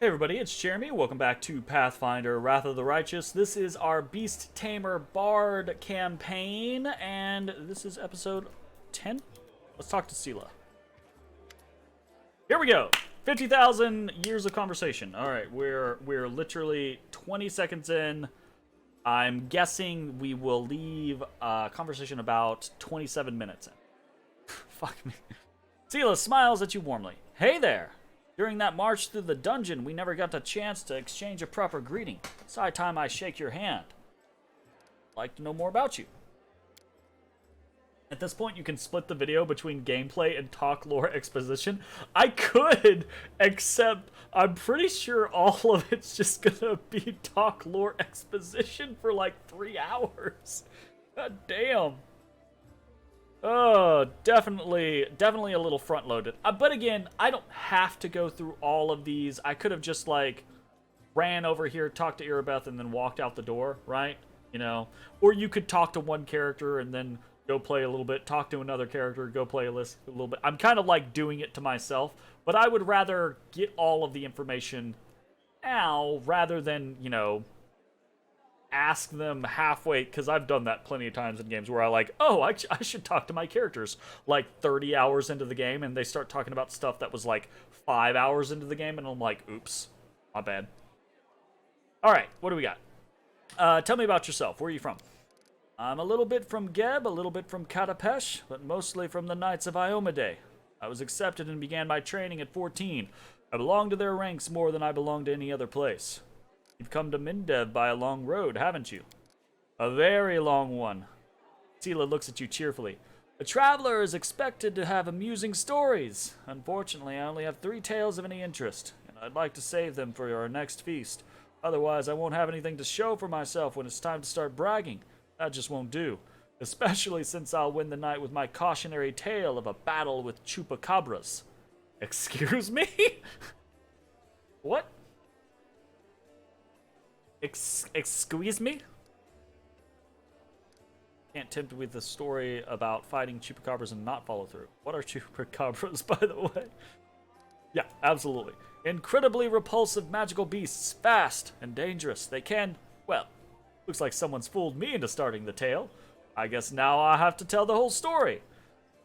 Hey everybody, it's Jeremy. Welcome back to Pathfinder, Wrath of the Righteous. This is our Beast Tamer Bard campaign, and this is episode 10. Let's talk to Sela. Here we go. 50,000 years of conversation. All right, we're literally 20 seconds in. I'm guessing we will leave a conversation about 27 minutes in. Fuck me. Sela smiles at you warmly. Hey there. During that march through the dungeon, we never got the chance to exchange a proper greeting. It's high time I shake your hand. I'd like to know more about you. At this point, you can split the video between gameplay and talk lore exposition. I could, except I'm pretty sure all of it's just gonna be talk lore exposition for like 3 hours. God damn. Oh, definitely a little front-loaded. But again, I don't have to go through all of these. I could have just, like, ran over here, talked to Irabeth, and then walked out the door, right? You know? Or you could talk to one character and then go play a little bit, talk to another character, go play a little bit. I'm kind of, like, doing it to myself, but I would rather get all of the information now rather than, you know, ask them halfway, because I've done that plenty of times in games where I should talk to my characters like 30 hours into the game, and they start talking about stuff that was like 5 hours into the game, and I'm like, oops, my bad. Alright, what do we got? Tell me about yourself. Where are you from? I'm a little bit from Geb, a little bit from Katapesh, but mostly from the Knights of Iomade. I was accepted and began my training at 14. I belong to their ranks more than I belong to any other place. You've come to Mindev by a long road, haven't you? A very long one. Sela looks at you cheerfully. A traveler is expected to have amusing stories. Unfortunately, I only have 3 tales of any interest, and I'd like to save them for our next feast. Otherwise, I won't have anything to show for myself when it's time to start bragging. That just won't do. Especially since I'll win the night with my cautionary tale of a battle with chupacabras. Excuse me? What? Excuse me? Can't tempt with the story about fighting chupacabras and not follow through. What are chupacabras, by the way? Yeah, absolutely. Incredibly repulsive magical beasts, fast and dangerous. They can, well, looks like someone's fooled me into starting the tale. I guess now I have to tell the whole story.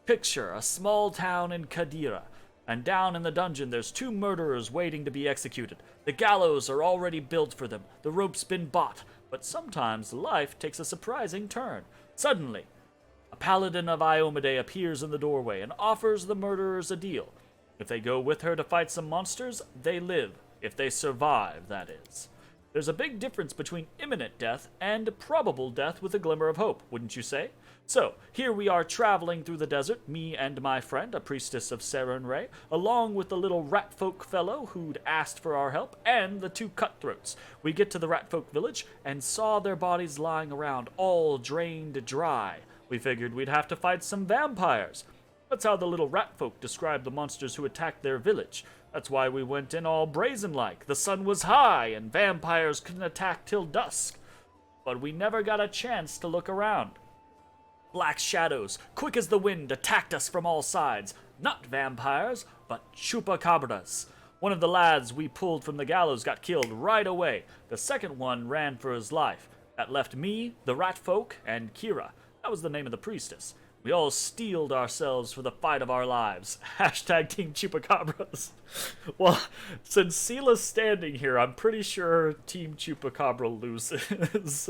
Picture a small town in Kadira, and down in the dungeon there's 2 murderers waiting to be executed. The gallows are already built for them, the rope's been bought, but sometimes life takes a surprising turn. Suddenly, a paladin of Iomade appears in the doorway and offers the murderers a deal. If they go with her to fight some monsters, they live. If they survive, that is. There's a big difference between imminent death and probable death with a glimmer of hope, wouldn't you say? So, here we are traveling through the desert, me and my friend, a priestess of Serenray, along with the little ratfolk fellow who'd asked for our help, and the 2 cutthroats. We get to the ratfolk village and saw their bodies lying around, all drained dry. We figured we'd have to fight some vampires. That's how the little ratfolk described the monsters who attacked their village. That's why we went in all brazen-like. The sun was high, and vampires couldn't attack till dusk. But we never got a chance to look around. Black shadows, quick as the wind, attacked us from all sides. Not vampires, but chupacabras. One of the lads we pulled from the gallows got killed right away. The second one ran for his life. That left me, the ratfolk, and Kira. That was the name of the priestess. We all steeled ourselves for the fight of our lives. Hashtag Team Chupacabras. Well, since Sela's standing here, I'm pretty sure Team Chupacabra loses.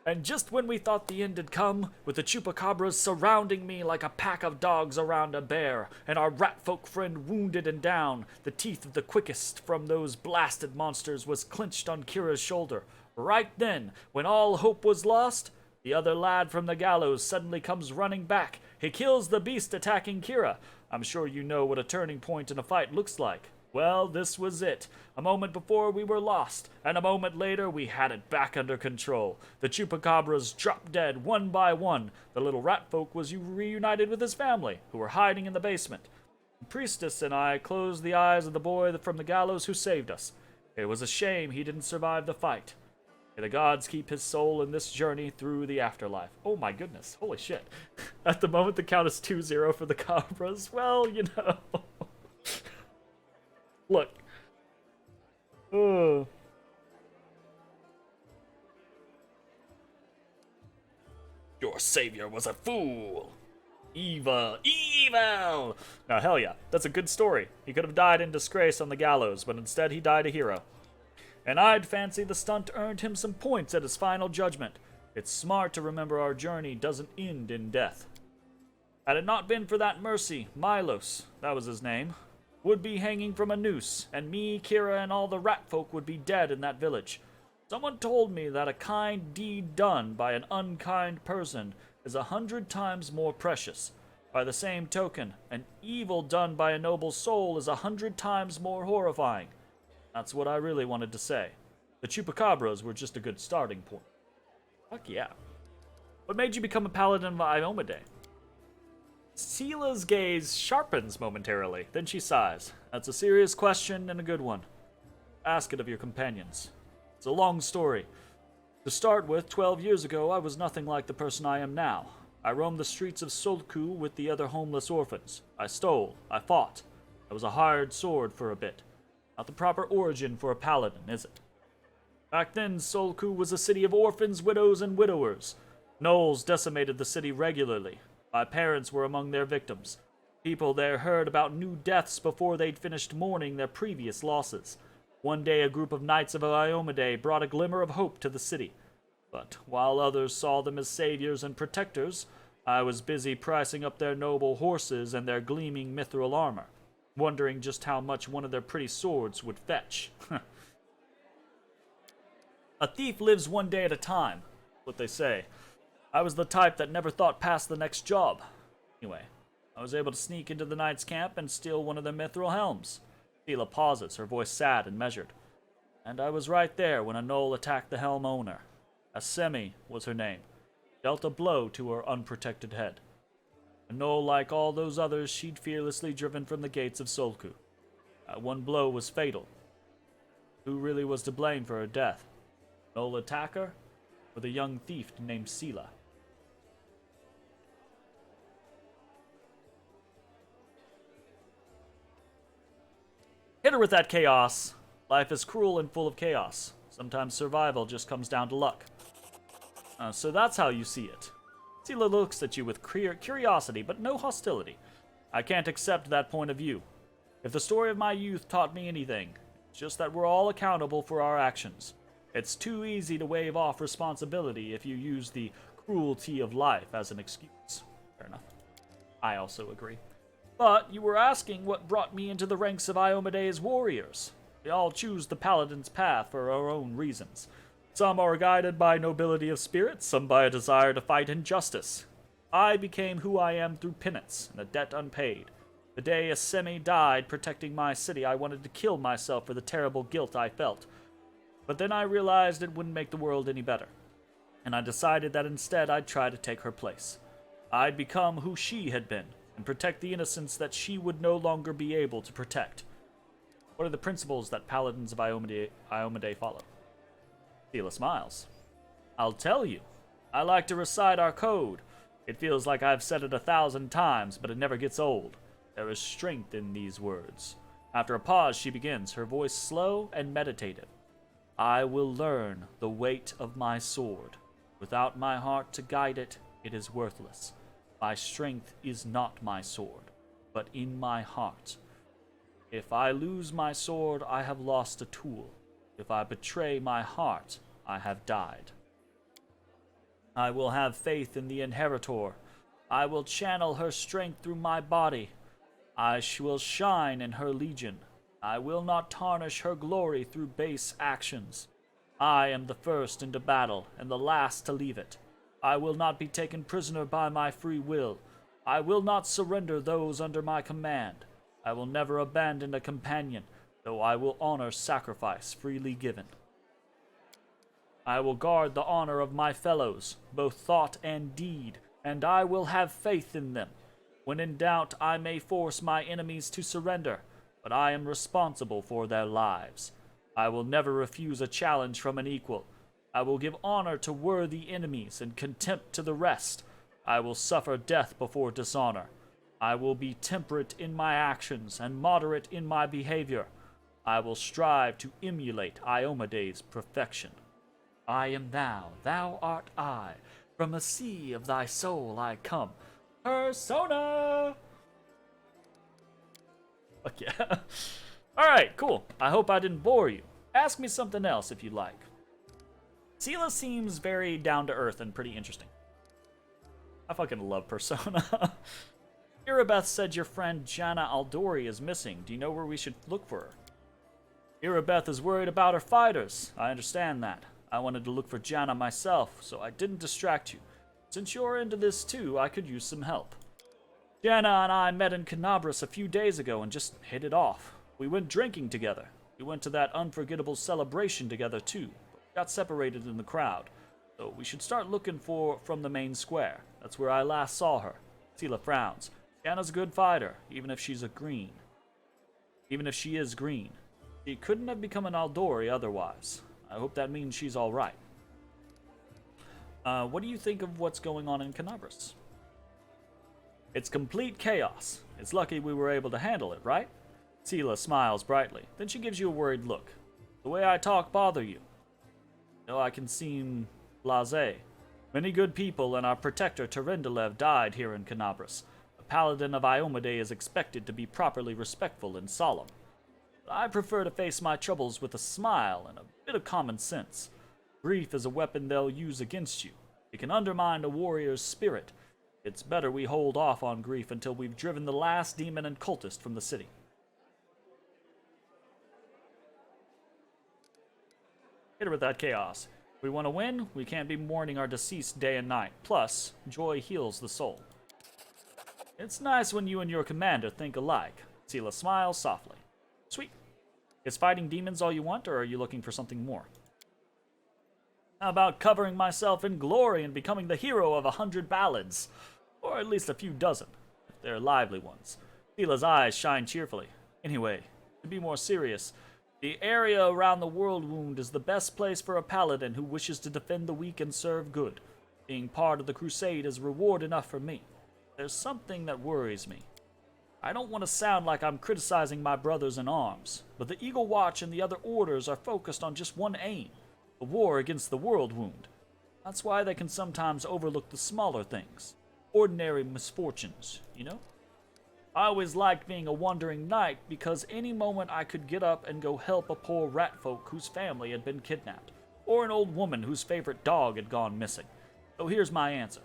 And just when we thought the end had come, with the chupacabras surrounding me like a pack of dogs around a bear, and our ratfolk friend wounded and down, the teeth of the quickest from those blasted monsters was clenched on Kira's shoulder. Right then, when all hope was lost, the other lad from the gallows suddenly comes running back. He kills the beast attacking Kira. I'm sure you know what a turning point in a fight looks like. Well, this was it. A moment before we were lost, and a moment later we had it back under control. The chupacabras dropped dead one by one. The little ratfolk was reunited with his family, who were hiding in the basement. The priestess and I closed the eyes of the boy from the gallows who saved us. It was a shame he didn't survive the fight. May the gods keep his soul in this journey through the afterlife. Oh my goodness, holy shit. At the moment the count is 2-0 for the Cabras. Well, you know. Look. Uh. Your savior was a fool. Evil. Evil! Now, hell yeah, that's a good story. He could have died in disgrace on the gallows, but instead he died a hero. And I'd fancy the stunt earned him some points at his final judgment. It's smart to remember our journey doesn't end in death. Had it not been for that mercy, Milos, that was his name, would be hanging from a noose, and me, Kira, and all the rat folk would be dead in that village. Someone told me that a kind deed done by an unkind person is 100 times more precious. By the same token, an evil done by a noble soul is 100 times more horrifying. That's what I really wanted to say. The Chupacabras were just a good starting point. Fuck yeah. What made you become a paladin of Iomedae? Sela's gaze sharpens momentarily, then she sighs. That's a serious question and a good one. Ask it of your companions. It's a long story. To start with, 12 years ago, I was nothing like the person I am now. I roamed the streets of Solku with the other homeless orphans. I stole. I fought. I was a hired sword for a bit. Not the proper origin for a paladin, is it? Back then, Solku was a city of orphans, widows, and widowers. Gnolls decimated the city regularly. My parents were among their victims. People there heard about new deaths before they'd finished mourning their previous losses. One day, a group of knights of Iomedae brought a glimmer of hope to the city. But while others saw them as saviors and protectors, I was busy pricing up their noble horses and their gleaming mithril armor, wondering just how much one of their pretty swords would fetch. A thief lives one day at a time, what they say. I was the type that never thought past the next job. Anyway, I was able to sneak into the knight's camp and steal one of their mithril helms. Sela pauses, her voice sad and measured. And I was right there when a gnoll attacked the helm owner. Asemi was her name. Dealt a blow to her unprotected head. A gnoll like all those others she'd fearlessly driven from the gates of Solku. That one blow was fatal. Who really was to blame for her death? Gnoll attacker, or the young thief named Sela? Hit her with that chaos. Life is cruel and full of chaos. Sometimes survival just comes down to luck. So that's how you see it. Sela looks at you with curiosity, but no hostility. I can't accept that point of view. If the story of my youth taught me anything, it's just that we're all accountable for our actions. It's too easy to wave off responsibility if you use the cruelty of life as an excuse. Fair enough. I also agree. But you were asking what brought me into the ranks of Iomedae's warriors. We all choose the paladin's path for our own reasons. Some are guided by nobility of spirit, some by a desire to fight injustice. I became who I am through penance and a debt unpaid. The day Asemi died protecting my city, I wanted to kill myself for the terrible guilt I felt. But then I realized it wouldn't make the world any better. And I decided that instead I'd try to take her place. I'd become who she had been, and protect the innocents that she would no longer be able to protect. What are the principles that paladins of Iomedae follow? Sela smiles. I'll tell you. I like to recite our code. It feels like I've said it 1,000 times, but it never gets old. There is strength in these words. After a pause, she begins, her voice slow and meditative. I will learn the weight of my sword. Without my heart to guide it, it is worthless. My strength is not my sword, but in my heart. If I lose my sword, I have lost a tool. If I betray my heart, I have died. I will have faith in the Inheritor. I will channel her strength through my body. I will shine in her legion. I will not tarnish her glory through base actions. I am the first into battle and the last to leave it. I will not be taken prisoner by my free will. I will not surrender those under my command. I will never abandon a companion, though I will honor sacrifice freely given. I will guard the honor of my fellows, both thought and deed, and I will have faith in them. When in doubt, I may force my enemies to surrender, but I am responsible for their lives. I will never refuse a challenge from an equal. I will give honor to worthy enemies and contempt to the rest. I will suffer death before dishonor. I will be temperate in my actions and moderate in my behavior. I will strive to emulate Iomede's perfection. I am thou, thou art I. From a sea of thy soul I come. Persona! Fuck yeah. Alright, cool. I hope I didn't bore you. Ask me something else if you'd like. Seela seems very down-to-earth and pretty interesting. I fucking love Persona. Irabeth said your friend Janna Aldori is missing. Do you know where we should look for her? Irabeth is worried about her fighters. I understand that. I wanted to look for Janna myself, so I didn't distract you. Since you're into this too, I could use some help. Janna and I met in Canabras a few days ago and just hit it off. We went drinking together. We went to that unforgettable celebration together too, but we got separated in the crowd. So we should start looking from the main square. That's where I last saw her. Seela frowns. Janna's a good fighter, even if she is green. She couldn't have become an Aldori otherwise. I hope that means she's alright. What do you think of what's going on in Canabras? It's complete chaos. It's lucky we were able to handle it, right? Seela smiles brightly. Then she gives you a worried look. The way I talk bother you? No, I can seem blasé. Many good people and our protector Terendelev died here in Canabras. A paladin of Iomade is expected to be properly respectful and solemn. I prefer to face my troubles with a smile and a bit of common sense. Grief is a weapon they'll use against you. It can undermine a warrior's spirit. It's better we hold off on grief until we've driven the last demon and cultist from the city. Hit her with that chaos. If we want to win, we can't be mourning our deceased day and night. Plus, joy heals the soul. It's nice when you and your commander think alike. Seela smiles softly. Sweet. Is fighting demons all you want, or are you looking for something more? How about covering myself in glory and becoming the hero of 100 ballads? Or at least a few dozen, if they're lively ones. Seela's eyes shine cheerfully. Anyway, to be more serious, the area around the World Wound is the best place for a paladin who wishes to defend the weak and serve good. Being part of the crusade is reward enough for me. There's something that worries me. I don't want to sound like I'm criticizing my brothers in arms, but the Eagle Watch and the other orders are focused on just one aim, the war against the World Wound. That's why they can sometimes overlook the smaller things, ordinary misfortunes, you know? I always liked being a wandering knight because any moment I could get up and go help a poor rat folk whose family had been kidnapped, or an old woman whose favorite dog had gone missing. So here's my answer.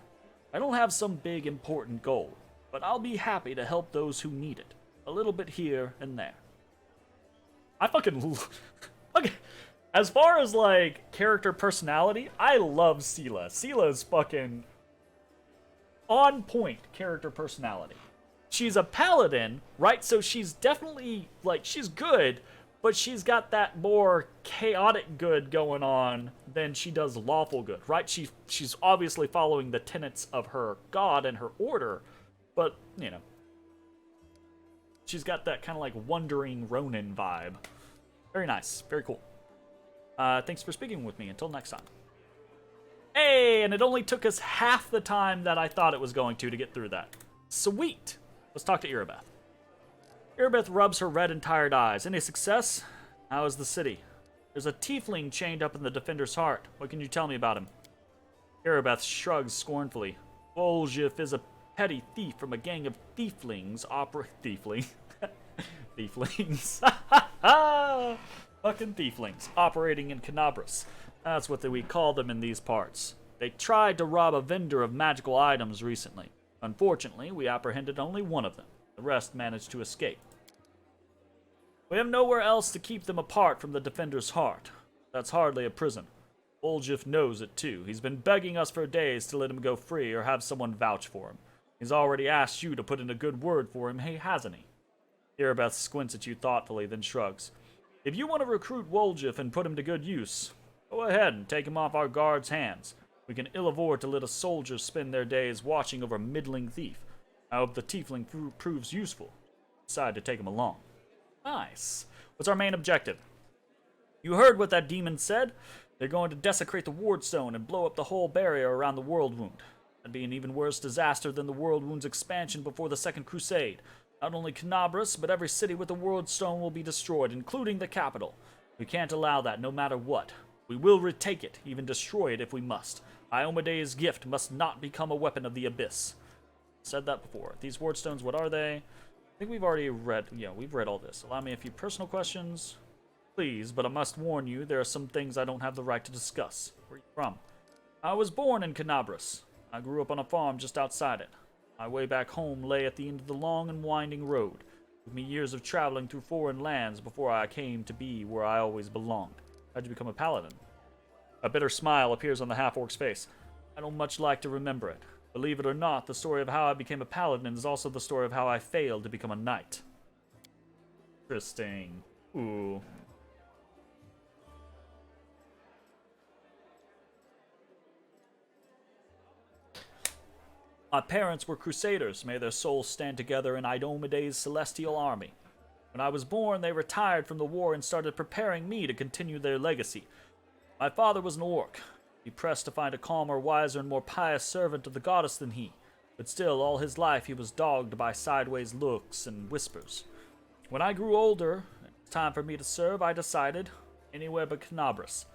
I don't have some big important goal, but I'll be happy to help those who need it. A little bit here and there. I fucking... Okay. As far as, like, character personality, I love Seela. Seela's fucking on point character personality. She's a paladin, right? So she's definitely, like, she's good, but she's got that more chaotic good going on than she does lawful good, right? She's obviously following the tenets of her god and her order, but, you know, she's got that kind of like wandering Ronin vibe. Very nice. Very cool. Thanks for speaking with me. Until next time. Hey, and it only took us half the time that I thought it was going to get through that. Sweet. Let's talk to Irabeth. Irabeth rubs her red and tired eyes. Any success? How is the city? There's a tiefling chained up in the defender's heart. What can you tell me about him? Irabeth shrugs scornfully. Voljif is a petty thief from a gang of tieflings Tieflings. Fucking tieflings operating in Canabras. That's what we call them in these parts. They tried to rob a vendor of magical items recently. Unfortunately, we apprehended only one of them. The rest managed to escape. We have nowhere else to keep them apart from the defender's heart. That's hardly a prison. Voljif knows it too. He's been begging us for days to let him go free or have someone vouch for him. He's already asked you to put in a good word for him, hey, hasn't he? Irabeth squints at you thoughtfully, then shrugs. If you want to recruit Voljif and put him to good use, go ahead and take him off our guard's hands. We can ill afford to let a soldier spend their days watching over a middling thief. I hope the tiefling proves useful. Decide to take him along. Nice. What's our main objective? You heard what that demon said? They're going to desecrate the wardstone and blow up the whole barrier around the World Wound. That'd be an even worse disaster than the World Wound's expansion before the Second Crusade. Not only Canabras, but every city with a World Stone will be destroyed, including the capital. We can't allow that, no matter what. We will retake it, even destroy it if we must. Iomede's gift must not become a weapon of the Abyss. Said that before. These Ward Stones, what are they? I think we've already read, we've read all this. Allow me a few personal questions. Please, but I must warn you, there are some things I don't have the right to discuss. Where are you from? I was born in Canabras. I grew up on a farm just outside it. My way back home lay at the end of the long and winding road. It took me years of traveling through foreign lands before I came to be where I always belonged. How'd you become a paladin? A bitter smile appears on the half-orc's face. I don't much like to remember it. Believe it or not, the story of how I became a paladin is also the story of how I failed to become a knight. Interesting. Ooh. My parents were crusaders. May their souls stand together in Iomede's celestial army. When I was born, they retired from the war and started preparing me to continue their legacy. My father was an orc. He pressed to find a calmer, wiser, and more pious servant of the goddess than he. But still, all his life he was dogged by sideways looks and whispers. When I grew older, and it was time for me to serve, I decided, anywhere but Canabras.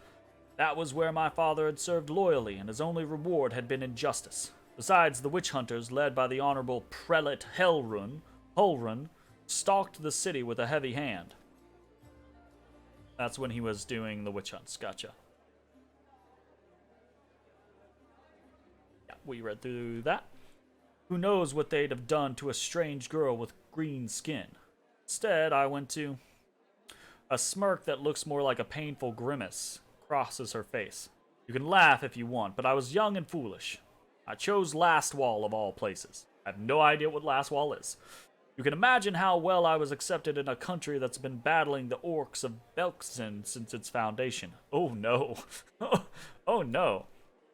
That was where my father had served loyally, and his only reward had been injustice. Besides, the witch hunters, led by the honorable prelate Hulrun, stalked the city with a heavy hand. That's when he was doing the witch hunts. Gotcha. Yeah, we read through that. Who knows what they'd have done to a strange girl with green skin. Instead, I went to... A smirk that looks more like a painful grimace crosses her face. You can laugh if you want, but I was young and foolish. I chose Lastwall of all places. I have no idea what Lastwall is. You can imagine how well I was accepted in a country that's been battling the orcs of Belkzen since its foundation. Oh no. Oh no.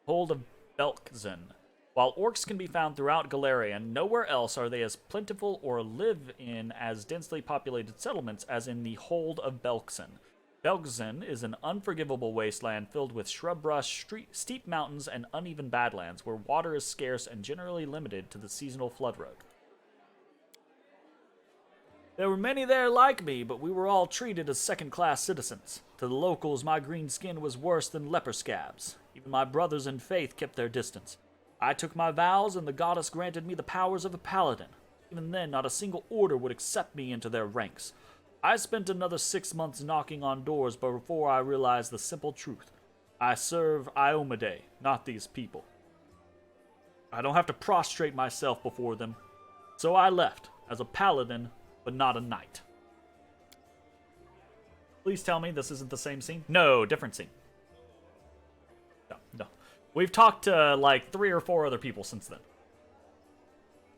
Hold of Belkzen. While orcs can be found throughout Golarion, nowhere else are they as plentiful or live in as densely populated settlements as in the Hold of Belkzen. Belkzen is an unforgivable wasteland filled with shrub brush, steep mountains, and uneven badlands where water is scarce and generally limited to the seasonal flood road. There were many there like me, but we were all treated as second-class citizens. To the locals, my green skin was worse than leper scabs. Even my brothers in faith kept their distance. I took my vows, and the goddess granted me the powers of a paladin. Even then, not a single order would accept me into their ranks. I spent another 6 months knocking on doors before I realized the simple truth. I serve Iomede, not these people. I don't have to prostrate myself before them. So I left, as a paladin, but not a knight. Please tell me this isn't the same scene? No, different scene. No. We've talked to like 3 or 4 other people since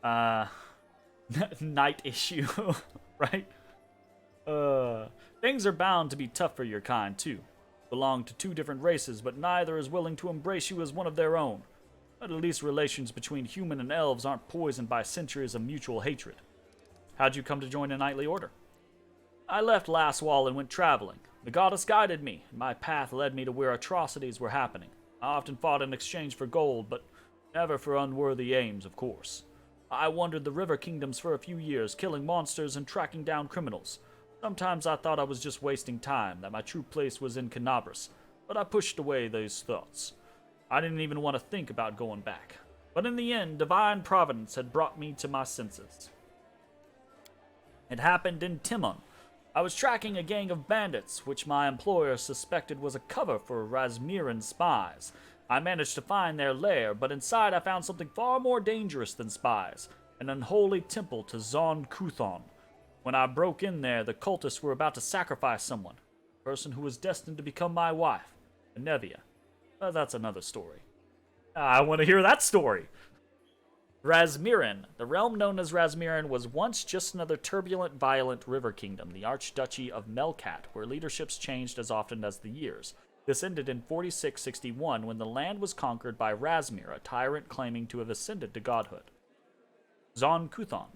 then. Knight issue, right? Things are bound to be tough for your kind, too. Belong to 2 different races, but neither is willing to embrace you as one of their own. But at least relations between human and elves aren't poisoned by centuries of mutual hatred. How'd you come to join a knightly order? I left Lastwall and went traveling. The goddess guided me, and my path led me to where atrocities were happening. I often fought in exchange for gold, but never for unworthy aims, of course. I wandered the river kingdoms for a few years, killing monsters and tracking down criminals. Sometimes I thought I was just wasting time, that my true place was in Canabras, but I pushed away those thoughts. I didn't even want to think about going back. But in the end, divine providence had brought me to my senses. It happened in Timon. I was tracking a gang of bandits, which my employer suspected was a cover for Rasmirin spies. I managed to find their lair, but inside I found something far more dangerous than spies, an unholy temple to Zon Kuthon. When I broke in there, the cultists were about to sacrifice someone, a person who was destined to become my wife, Nevia. But that's another story. I want to hear that story! Rasmirin. The realm known as Rasmirin was once just another turbulent, violent river kingdom, the Archduchy of Melkat, where leaderships changed as often as the years. This ended in 4661 when the land was conquered by Rasmir, a tyrant claiming to have ascended to godhood. Zon Kuthon.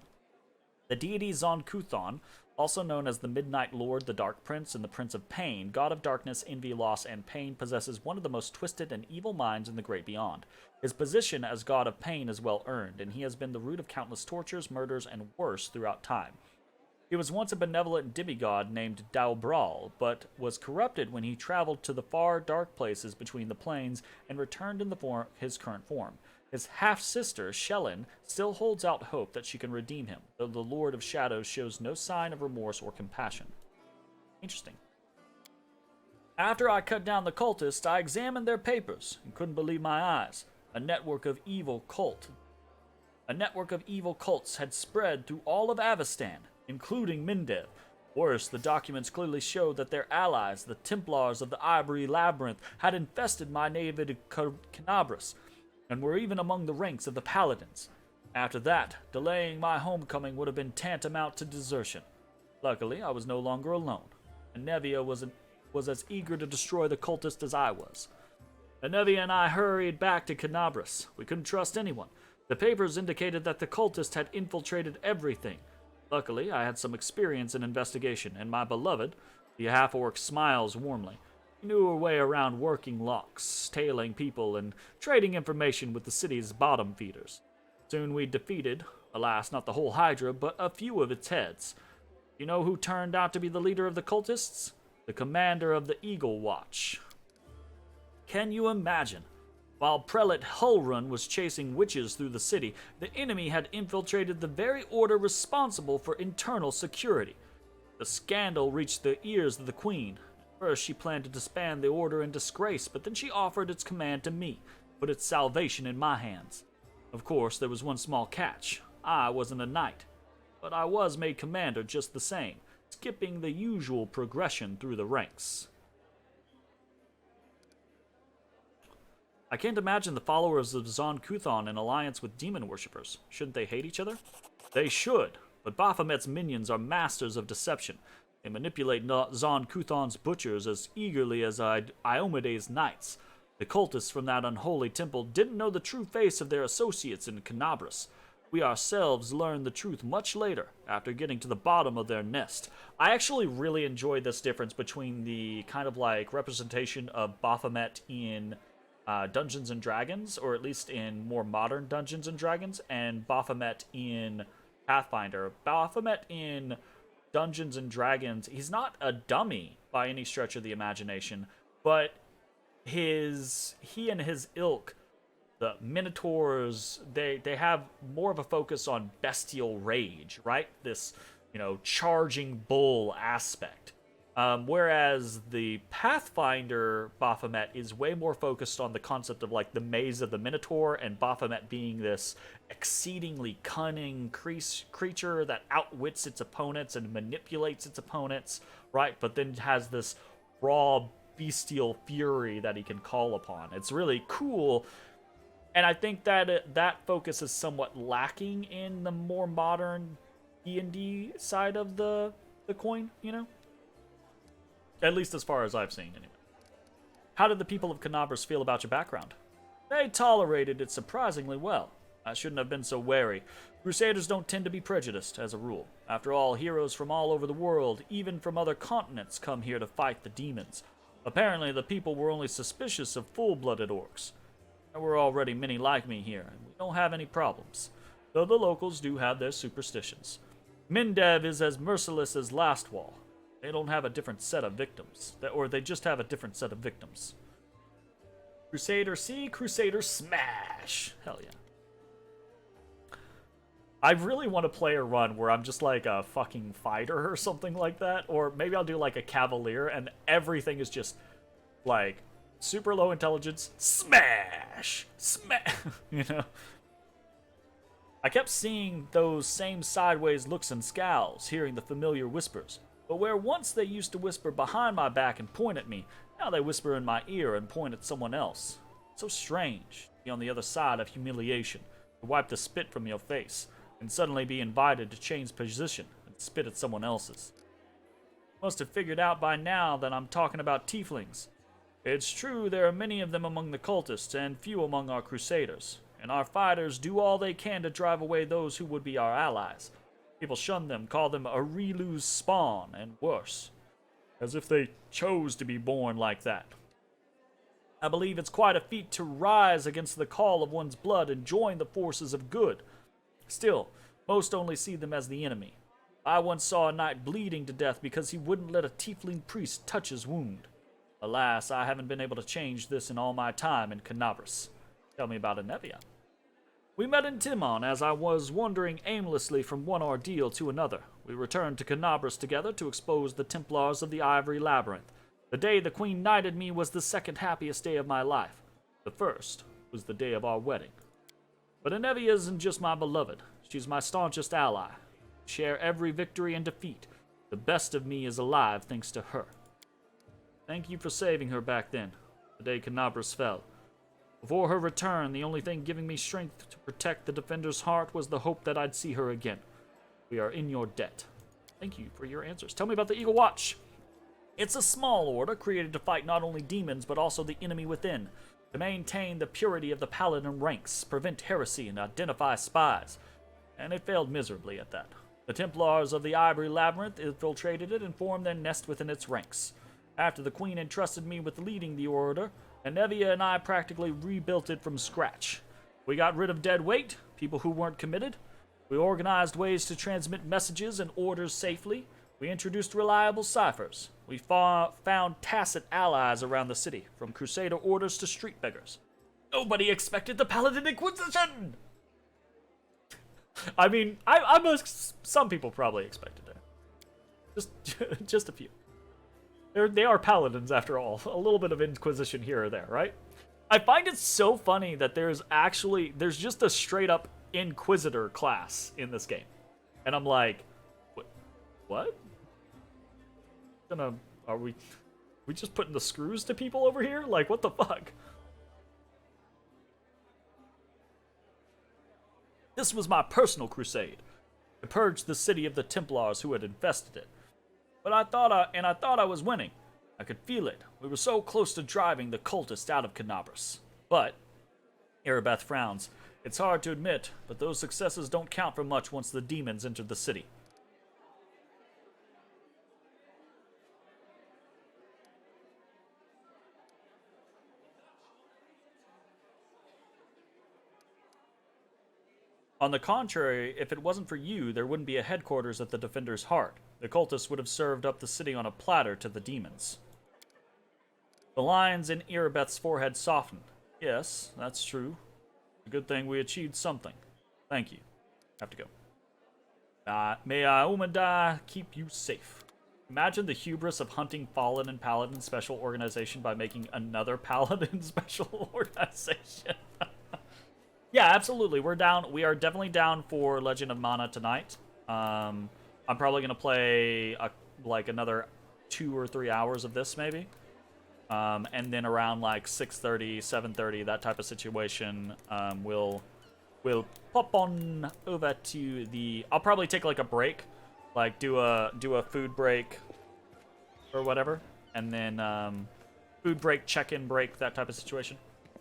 The deity Zon Kuthon, Also known as the Midnight Lord, the Dark Prince, and the Prince of Pain, God of Darkness, Envy, Loss, and Pain possesses one of the most twisted and evil minds in the Great Beyond. His position as God of Pain is well earned, and he has been the root of countless tortures, murders, and worse throughout time. He was once a benevolent demigod named Daubral, but was corrupted when he traveled to the far dark places between the planes and returned in his current form. His half-sister, Shellin, still holds out hope that she can redeem him, though the Lord of Shadows shows no sign of remorse or compassion. Interesting. After I cut down the cultists, I examined their papers and couldn't believe my eyes. A network of evil cults had spread through all of Avestan, including Mindev. Worse, the documents clearly showed that their allies, the Templars of the Ivory Labyrinth, had infested my native Canabras, and were even among the ranks of the Paladins. After that, delaying my homecoming would have been tantamount to desertion. Luckily, I was no longer alone, and Nevia was as eager to destroy the cultists as I was. Nevia and I hurried back to Canabras. We couldn't trust anyone. The papers indicated that the cultists had infiltrated everything. Luckily, I had some experience in investigation, and my beloved, the half-orc, smiles warmly. He knew her way around working locks, tailing people, and trading information with the city's bottom feeders. Soon we defeated, alas, not the whole Hydra, but a few of its heads. You know who turned out to be the leader of the cultists? The commander of the Eagle Watch. Can you imagine? While Prelate Hulrun was chasing witches through the city, the enemy had infiltrated the very order responsible for internal security. The scandal reached the ears of the Queen. First, she planned to disband the order in disgrace, but then she offered its command to me, put its salvation in my hands. Of course, there was one small catch. I wasn't a knight, but I was made commander just the same, skipping the usual progression through the ranks. I can't imagine the followers of Zon Kuthon in alliance with demon worshippers. Shouldn't they hate each other? They should, but Baphomet's minions are masters of deception. They manipulate Zon Kuthon's butchers as eagerly as Iomede's knights. The cultists from that unholy temple didn't know the true face of their associates in Canabras. We ourselves learned the truth much later, after getting to the bottom of their nest. I actually really enjoyed this difference between the kind of like representation of Baphomet in Dungeons and Dragons, or at least in more modern Dungeons and Dragons, and Baphomet in Pathfinder. Baphomet in Dungeons and Dragons, he's not a dummy by any stretch of the imagination, but he and his ilk, the Minotaurs, they have more of a focus on bestial rage, right? This, charging bull aspect. Whereas the Pathfinder Baphomet is way more focused on the concept of like the maze of the Minotaur, and Baphomet being this exceedingly cunning creature that outwits its opponents and manipulates its opponents, right? But then has this raw bestial fury that he can call upon. It's really cool, and I think that that focus is somewhat lacking in the more modern D&D side of the coin, At least as far as I've seen, anyway. How did the people of Canabras feel about your background? They tolerated it surprisingly well. I shouldn't have been so wary. Crusaders don't tend to be prejudiced, as a rule. After all, heroes from all over the world, even from other continents, come here to fight the demons. Apparently, the people were only suspicious of full-blooded orcs. There were already many like me here, and we don't have any problems. Though the locals do have their superstitions. Mindev is as merciless as Lastwall. They don't have a different set of victims. Or they just have a different set of victims. Crusader see, Crusader smash! Hell yeah. I really want to play a run where I'm just like a fucking fighter or something like that. Or maybe I'll do like a cavalier and everything is just like super low intelligence, smash! Smash! I kept seeing those same sideways looks and scowls, hearing the familiar whispers. But where once they used to whisper behind my back and point at me, now they whisper in my ear and point at someone else. So strange to be on the other side of humiliation, to wipe the spit from your face, and suddenly be invited to change position and spit at someone else's. Must have figured out by now that I'm talking about Tieflings. It's true there are many of them among the cultists and few among our crusaders, and our fighters do all they can to drive away those who would be our allies. People shun them, call them Arilu's spawn, and worse. As if they chose to be born like that. I believe it's quite a feat to rise against the call of one's blood and join the forces of good. Still, most only see them as the enemy. I once saw a knight bleeding to death because he wouldn't let a tiefling priest touch his wound. Alas, I haven't been able to change this in all my time in Canabras. Tell me about Anevia. We met in Timon as I was wandering aimlessly from one ordeal to another. We returned to Canabras together to expose the Templars of the Ivory Labyrinth. The day the Queen knighted me was the second happiest day of my life. The first was the day of our wedding. But Anevia isn't just my beloved. She's my staunchest ally. We share every victory and defeat. The best of me is alive thanks to her. Thank you for saving her back then, the day Canabras fell. Before her return, the only thing giving me strength to protect the Defender's heart was the hope that I'd see her again. We are in your debt. Thank you for your answers. Tell me about the Eagle Watch. It's a small order created to fight not only demons, but also the enemy within, to maintain the purity of the paladin ranks, prevent heresy, and identify spies. And it failed miserably at that. The Templars of the Ivory Labyrinth infiltrated it and formed their nest within its ranks. After the Queen entrusted me with leading the order, Anevia and I practically rebuilt it from scratch. We got rid of dead weight, people who weren't committed. We organized ways to transmit messages and orders safely. We introduced reliable ciphers. We found tacit allies around the city, from crusader orders to street beggars. Nobody expected the Paladin Inquisition! I mean, some people probably expected it. Just a few. They are paladins, after all. A little bit of Inquisition here or there, right? I find it so funny that there's just a straight-up Inquisitor class in this game. And I'm like, what? Are we just putting the screws to people over here? Like, what the fuck? This was my personal crusade, to purge the city of the Templars who had infested it. But I thought I was winning. I could feel it. We were so close to driving the cultists out of Canabras. But, Erebeth frowns. It's hard to admit, but those successes don't count for much once the demons entered the city. On the contrary, if it wasn't for you, there wouldn't be a headquarters at the Defender's Heart. The cultists would have served up the city on a platter to the demons. The lines in Erebeth's forehead softened. Yes, that's true. A good thing we achieved something. Thank you. Have to go. May Umada keep you safe. Imagine the hubris of hunting Fallen and Paladin Special Organization by making another Paladin Special Organization. Yeah, absolutely. We are definitely down for Legend of Mana tonight. I'm probably going to play like another 2 or 3 hours of this maybe. And then around like 6:30, 7:30, that type of situation, we'll pop on over to the... I'll probably take like a break, like do a food break or whatever, and then food break, check-in break, that type of situation.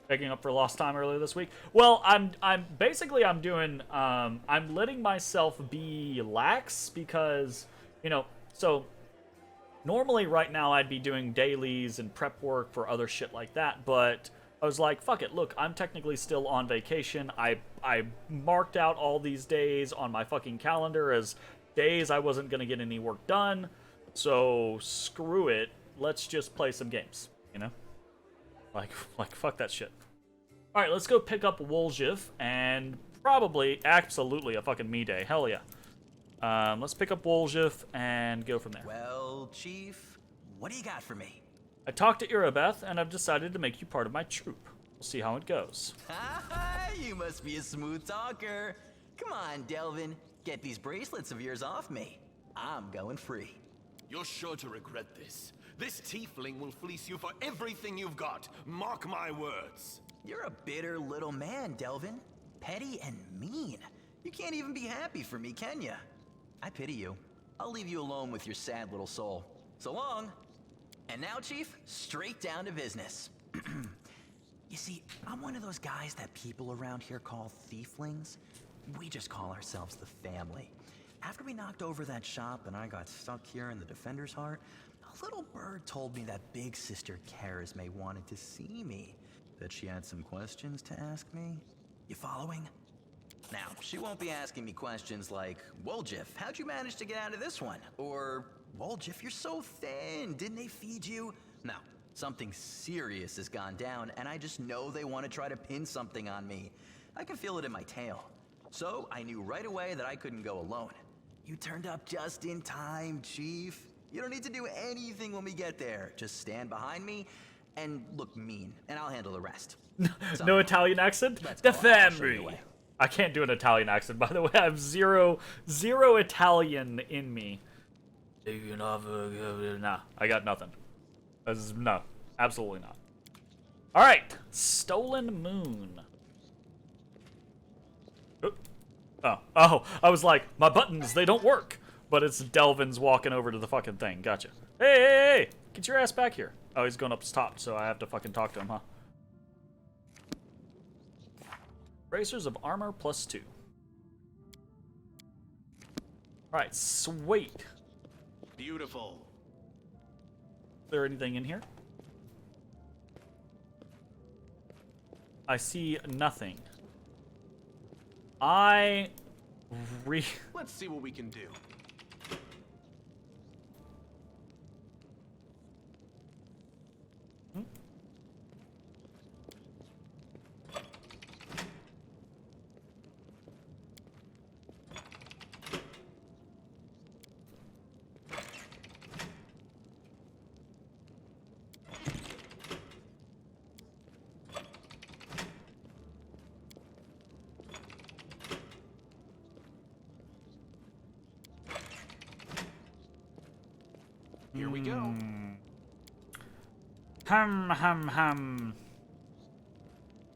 Making up for lost time earlier this week. Well, I'm doing, I'm letting myself be lax because, so normally right now I'd be doing dailies and prep work for other shit like that, but I was like, fuck it, look, I'm technically still on vacation. I marked out all these days on my fucking calendar as days I wasn't gonna get any work done, so screw it, let's just play some games, Like, fuck that shit. Alright, let's go pick up Woljif, and probably, absolutely, a fucking me day. Hell yeah. Let's pick up Woljif and go from there. Well, Chief, what do you got for me? I talked to Erebeth, and I've decided to make you part of my troop. We'll see how it goes. You must be a smooth talker. Come on, Delvin, get these bracelets of yours off me. I'm going free. You're sure to regret this. This tiefling will fleece you for everything you've got. Mark my words. You're a bitter little man, Delvin. Petty and mean. You can't even be happy for me, can ya? I pity you. I'll leave you alone with your sad little soul. So long. And now, Chief, straight down to business. You see, I'm one of those guys that people around here call Tieflings. We just call ourselves the family. After we knocked over that shop and I got stuck here in the Defender's Heart, a little bird told me that big sister Charisme wanted to see me. That she had some questions to ask me. You following? Now, she won't be asking me questions like, Woljif, how'd you manage to get out of this one? Or, Woljif, you're so thin, didn't they feed you? No, something serious has gone down, and I just know they want to try to pin something on me. I can feel it in my tail. So, I knew right away that I couldn't go alone. You turned up just in time, Chief. You don't need to do anything when we get there. Just stand behind me and look mean, and I'll handle the rest. No Italian accent? The family. I can't do an Italian accent, by the way. I have zero Italian in me. Nah, I got nothing. No, absolutely not. All right, Stolen Moon. Oh, I was like, my buttons, they don't work. But it's Delvin's walking over to the fucking thing. Gotcha. Hey, get your ass back here. Oh, he's going up top, so I have to fucking talk to him, huh? Bracers of armor +2. Alright, sweet. Beautiful. Is there anything in here? I see nothing. Let's see what we can do. Here we go. Hum.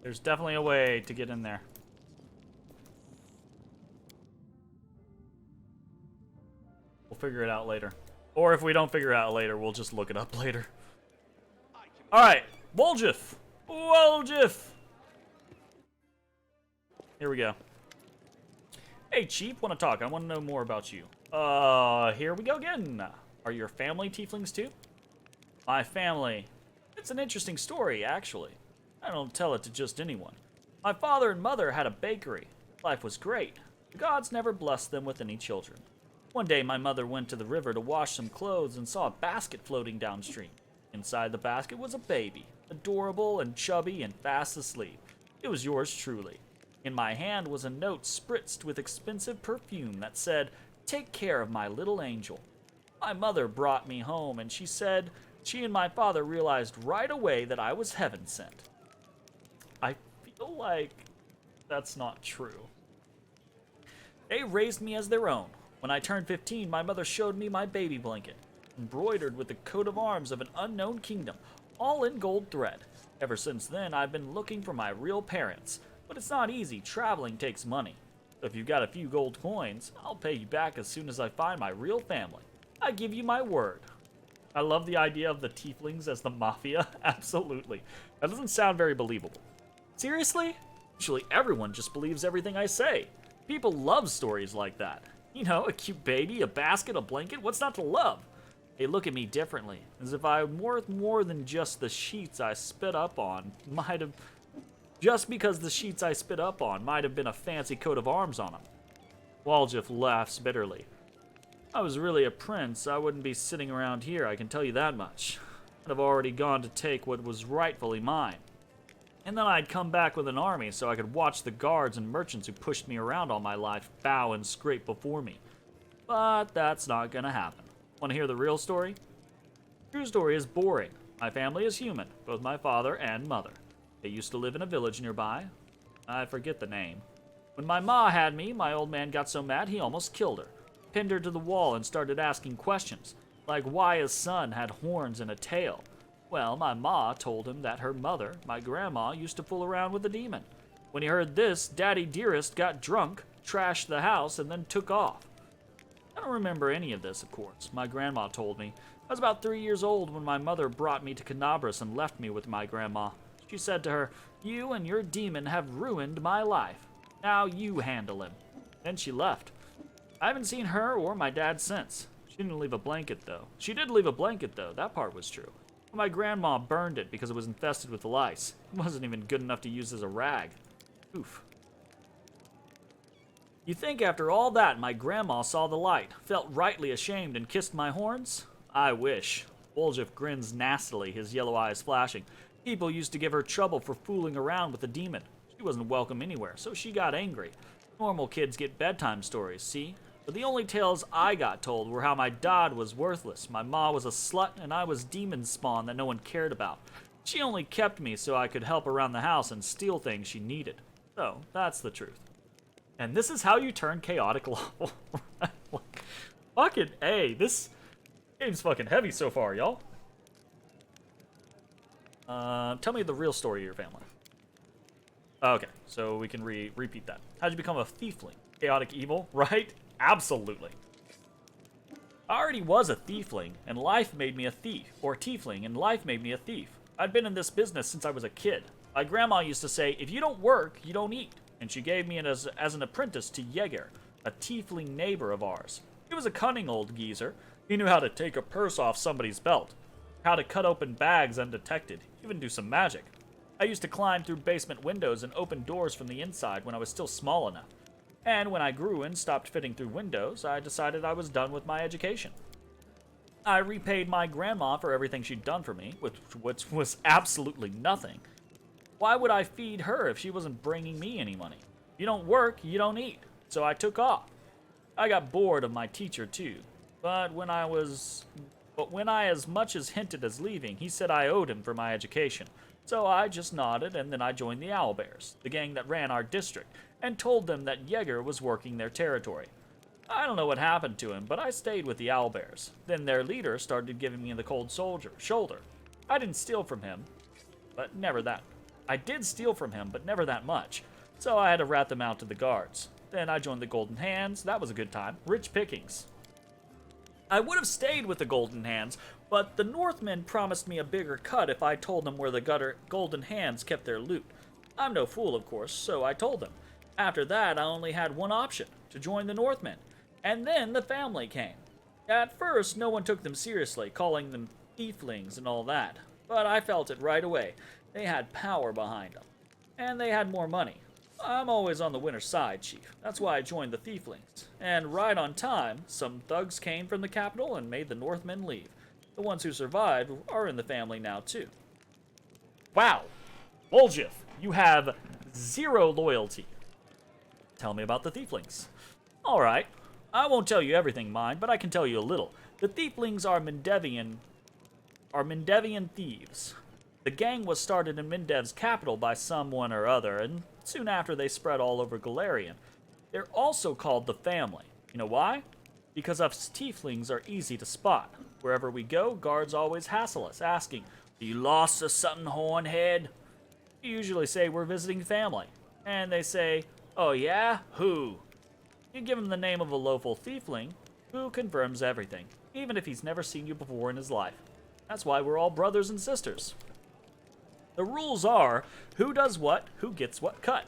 There's definitely a way to get in there. We'll figure it out later. Or if we don't figure it out later, we'll just look it up later. Alright, Woljif! Here we go. Hey, Chief, want to talk? I want to know more about you. Here we go again. Are your family Tieflings too? My family. It's an interesting story, actually. I don't tell it to just anyone. My father and mother had a bakery. Life was great. The gods never blessed them with any children. One day, my mother went to the river to wash some clothes and saw a basket floating downstream. Inside the basket was a baby, adorable and chubby and fast asleep. It was yours truly. In my hand was a note spritzed with expensive perfume that said, "Take care of my little angel." My mother brought me home, and she said she and my father realized right away that I was heaven sent. I feel like that's not true. They raised me as their own. When I turned 15, my mother showed me my baby blanket, embroidered with the coat of arms of an unknown kingdom, all in gold thread. Ever since then, I've been looking for my real parents, but it's not easy. Traveling takes money. If you've got a few gold coins, I'll pay you back as soon as I find my real family. I give you my word. I love the idea of the Tieflings as the mafia. Absolutely. That doesn't sound very believable. Seriously? Usually everyone just believes everything I say. People love stories like that. You know, a cute baby, a basket, a blanket, what's not to love? They look at me differently, as if I'm worth more than just the sheets I spit up on just because the sheets I spit up on might have been a fancy coat of arms on them. Woljif laughs bitterly. I was really a prince, I wouldn't be sitting around here, I can tell you that much. I'd have already gone to take what was rightfully mine. And then I'd come back with an army so I could watch the guards and merchants who pushed me around all my life bow and scrape before me. But that's not gonna happen. Want to hear the real story? True story is boring. My family is human, both my father and mother. They used to live in a village nearby. I forget the name. When my ma had me, my old man got so mad he almost killed her. Pinned her to the wall and started asking questions, like why his son had horns and a tail. Well, my ma told him that her mother, my grandma, used to fool around with a demon. When he heard this, Daddy Dearest got drunk, trashed the house, and then took off. I don't remember any of this, of course. My grandma told me. I was about 3 years old when my mother brought me to Canabras and left me with my grandma. She said to her, "You and your demon have ruined my life. Now you handle him." Then she left. I haven't seen her or my dad since. She didn't leave a blanket, though. She did leave a blanket, though. That part was true. My grandma burned it because it was infested with lice. It wasn't even good enough to use as a rag. Oof. You think after all that my grandma saw the light, felt rightly ashamed, and kissed my horns? I wish. Woljif grins nastily, his yellow eyes flashing. People used to give her trouble for fooling around with the demon. She wasn't welcome anywhere, so she got angry. Normal kids get bedtime stories, see? But the only tales I got told were how my dad was worthless, my ma was a slut, and I was demon spawn that no one cared about. She only kept me so I could help around the house and steal things she needed. So, that's the truth. And this is how you turn chaotic lawful. Fucking A, this game's fucking heavy so far, y'all. Tell me the real story of your family. Okay, so we can repeat that. How'd you become a tiefling? Chaotic evil, right? Absolutely. I already was a tiefling, and life made me a thief. Or tiefling, and life made me a thief. I'd been in this business since I was a kid. My grandma used to say, if you don't work, you don't eat. And she gave me as an apprentice to Jaeger, a tiefling neighbor of ours. He was a cunning old geezer. He knew how to take a purse off somebody's belt, how to cut open bags undetected, even do some magic. I used to climb through basement windows and open doors from the inside when I was still small enough. And when I grew and stopped fitting through windows, I decided I was done with my education. I repaid my grandma for everything she'd done for me, which was absolutely nothing. Why would I feed her if she wasn't bringing me any money? You don't work, you don't eat. So I took off. I got bored of my teacher too. But when I as much as hinted as leaving, he said I owed him for my education. So I just nodded, and then I joined the Owlbears, the gang that ran our district, and told them that Jaeger was working their territory. I don't know what happened to him, but I stayed with the Owlbears. Then their leader started giving me the cold shoulder. I didn't steal from him, but never that. I did steal from him, but never that much. So I had to rat them out to the guards. Then I joined the Golden Hands. That was a good time. Rich pickings. I would have stayed with the Golden Hands, but the Northmen promised me a bigger cut if I told them where the Golden Hands kept their loot. I'm no fool, of course, so I told them. After that, I only had one option, to join the Northmen. And then the family came. At first, no one took them seriously, calling them Tieflings and all that. But I felt it right away. They had power behind them. And they had more money. I'm always on the winner's side, Chief. That's why I joined the Tieflings. And right on time, some thugs came from the capital and made the Northmen leave. The ones who survived are in the family now, too. Wow. Woljif, you have 0 loyalty. Tell me about the Tieflings. Alright. I won't tell you everything, mine, but I can tell you a little. The Tieflings are Mendevian thieves. The gang was started in Mendev's capital by someone or other, and soon after they spread all over Golarion. They're also called the Family. You know why? Because us Tieflings are easy to spot. Wherever we go, guards always hassle us, asking, "You lost or something, hornhead?" We usually say we're visiting family. And they say, "Oh yeah? Who?" You give him the name of a local Tiefling, who confirms everything, even if he's never seen you before in his life. That's why we're all brothers and sisters. The rules are, who does what, who gets what cut.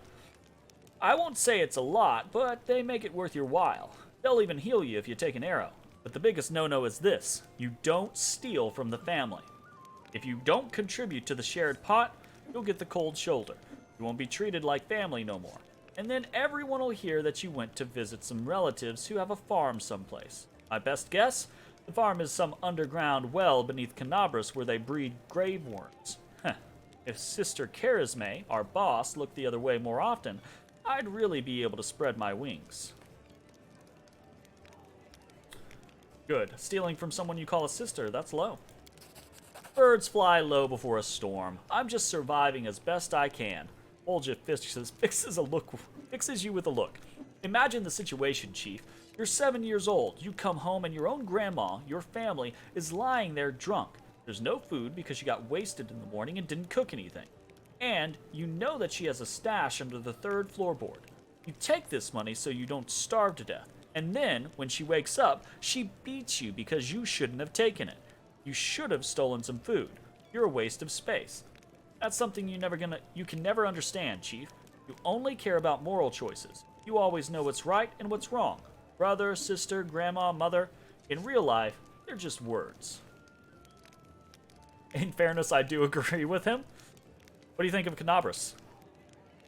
I won't say it's a lot, but they make it worth your while. They'll even heal you if you take an arrow. But the biggest no-no is this: you don't steal from the family. If you don't contribute to the shared pot, you'll get the cold shoulder. You won't be treated like family no more. And then everyone will hear that you went to visit some relatives who have a farm someplace. My best guess? The farm is some underground well beneath Canabras where they breed grave worms. If Sister Charisme, our boss, looked the other way more often, I'd really be able to spread my wings. Good. Stealing from someone you call a sister, that's low. Birds fly low before a storm. I'm just surviving as best I can. Woljif fixes you with a look. Imagine the situation, Chief. You're 7 years old. You come home and your own grandma, your family, is lying there drunk. There's no food because she got wasted in the morning and didn't cook anything. And you know that she has a stash under the 3rd floorboard. You take this money so you don't starve to death. And then, when she wakes up, she beats you because you shouldn't have taken it. You should have stolen some food. You're a waste of space. That's something you can never understand, Chief. You only care about moral choices. You always know what's right and what's wrong. Brother, sister, grandma, mother. In real life, they're just words. In fairness, I do agree with him. What do you think of Canabras?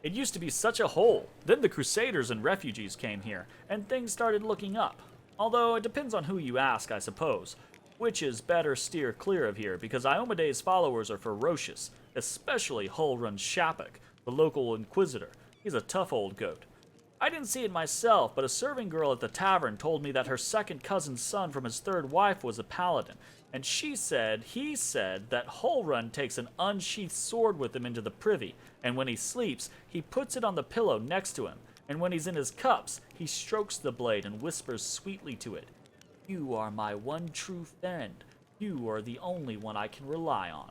It used to be such a hole. Then the Crusaders and refugees came here, and things started looking up. Although it depends on who you ask, I suppose. Witches better steer clear of here, because Iomede's followers are ferocious, especially Hulrun Shapik, the local inquisitor. He's a tough old goat. I didn't see it myself, but a serving girl at the tavern told me that her second cousin's son from his third wife was a paladin, and he said that Hulrun takes an unsheathed sword with him into the privy, and when he sleeps, he puts it on the pillow next to him, and when he's in his cups, he strokes the blade and whispers sweetly to it, "You are my one true friend. You are the only one I can rely on."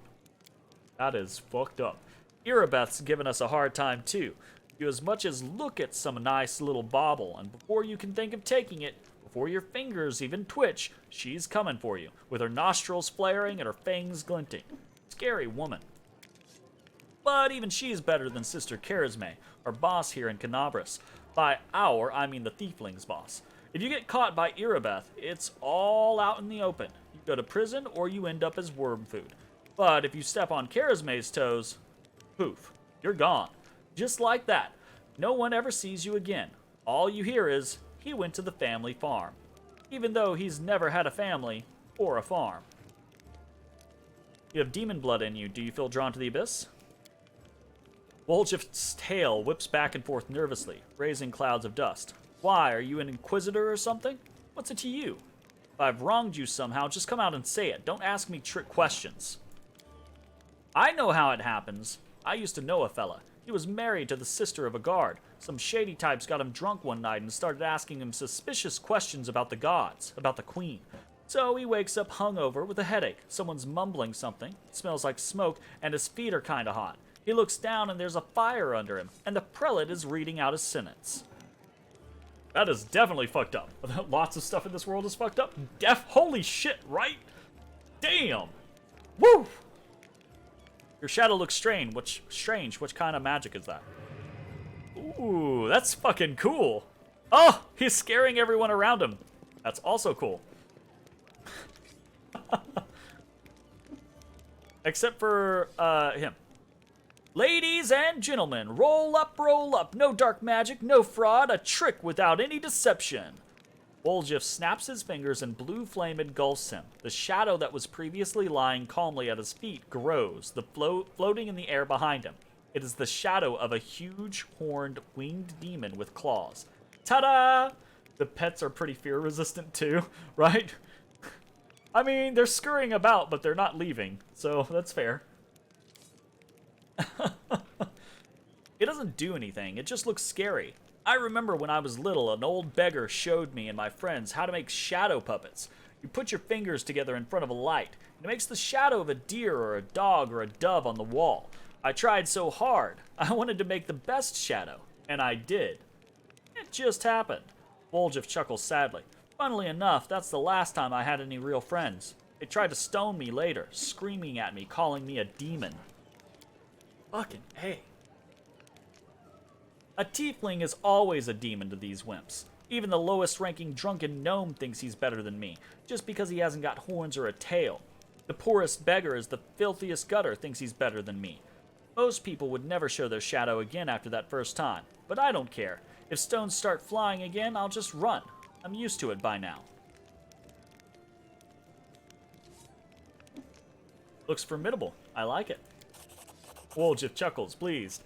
That is fucked up. Irabeth's giving us a hard time too. You as much as look at some nice little bauble, and before you can think of taking it, before your fingers even twitch, she's coming for you, with her nostrils flaring and her fangs glinting. Scary woman. But even she's better than Sister Charisme, our boss here in Canabras. By our, I mean the Tieflings boss. If you get caught by Irabeth, it's all out in the open. You go to prison or you end up as worm food. But if you step on Charisme's toes, poof, you're gone. Just like that. No one ever sees you again. All you hear is, he went to the family farm. Even though he's never had a family or a farm. You have demon blood in you. Do you feel drawn to the abyss? Woljif's tail whips back and forth nervously, raising clouds of dust. Why, are you an inquisitor or something? What's it to you? If I've wronged you somehow, just come out and say it. Don't ask me trick questions. I know how it happens. I used to know a fella. He was married to the sister of a guard. Some shady types got him drunk one night and started asking him suspicious questions about the gods, about the queen. So he wakes up hungover with a headache. Someone's mumbling something. It smells like smoke, and his feet are kinda hot. He looks down and there's a fire under him, and the prelate is reading out his sentence. That is definitely fucked up. Lots of stuff in this world is fucked up. Holy shit, right? Damn! Woo! Your shadow looks strange. What kind of magic is that? Ooh, that's fucking cool. Oh, he's scaring everyone around him. That's also cool. Except for, him. Ladies and gentlemen, roll up, no dark magic, no fraud, a trick without any deception. Woljif snaps his fingers and blue flame engulfs him. The shadow that was previously lying calmly at his feet grows, floating in the air behind him. It is the shadow of a huge, horned, winged demon with claws. Ta-da! The pets are pretty fear-resistant too, right? I mean, they're scurrying about, but they're not leaving, so that's fair. It doesn't do anything, it just looks scary. I remember when I was little, an old beggar showed me and my friends how to make shadow puppets. You put your fingers together in front of a light, and it makes the shadow of a deer or a dog or a dove on the wall. I tried so hard. I wanted to make the best shadow, and I did. It just happened. Woljif chuckles sadly. Funnily enough, that's the last time I had any real friends. They tried to stone me later, screaming at me, calling me a demon. Fucking A. A tiefling is always a demon to these wimps. Even the lowest ranking drunken gnome thinks he's better than me, just because he hasn't got horns or a tail. The poorest beggar is the filthiest gutter thinks he's better than me. Most people would never show their shadow again after that first time, but I don't care. If stones start flying again, I'll just run. I'm used to it by now. Looks formidable. I like it. Woljif chuckles, pleased.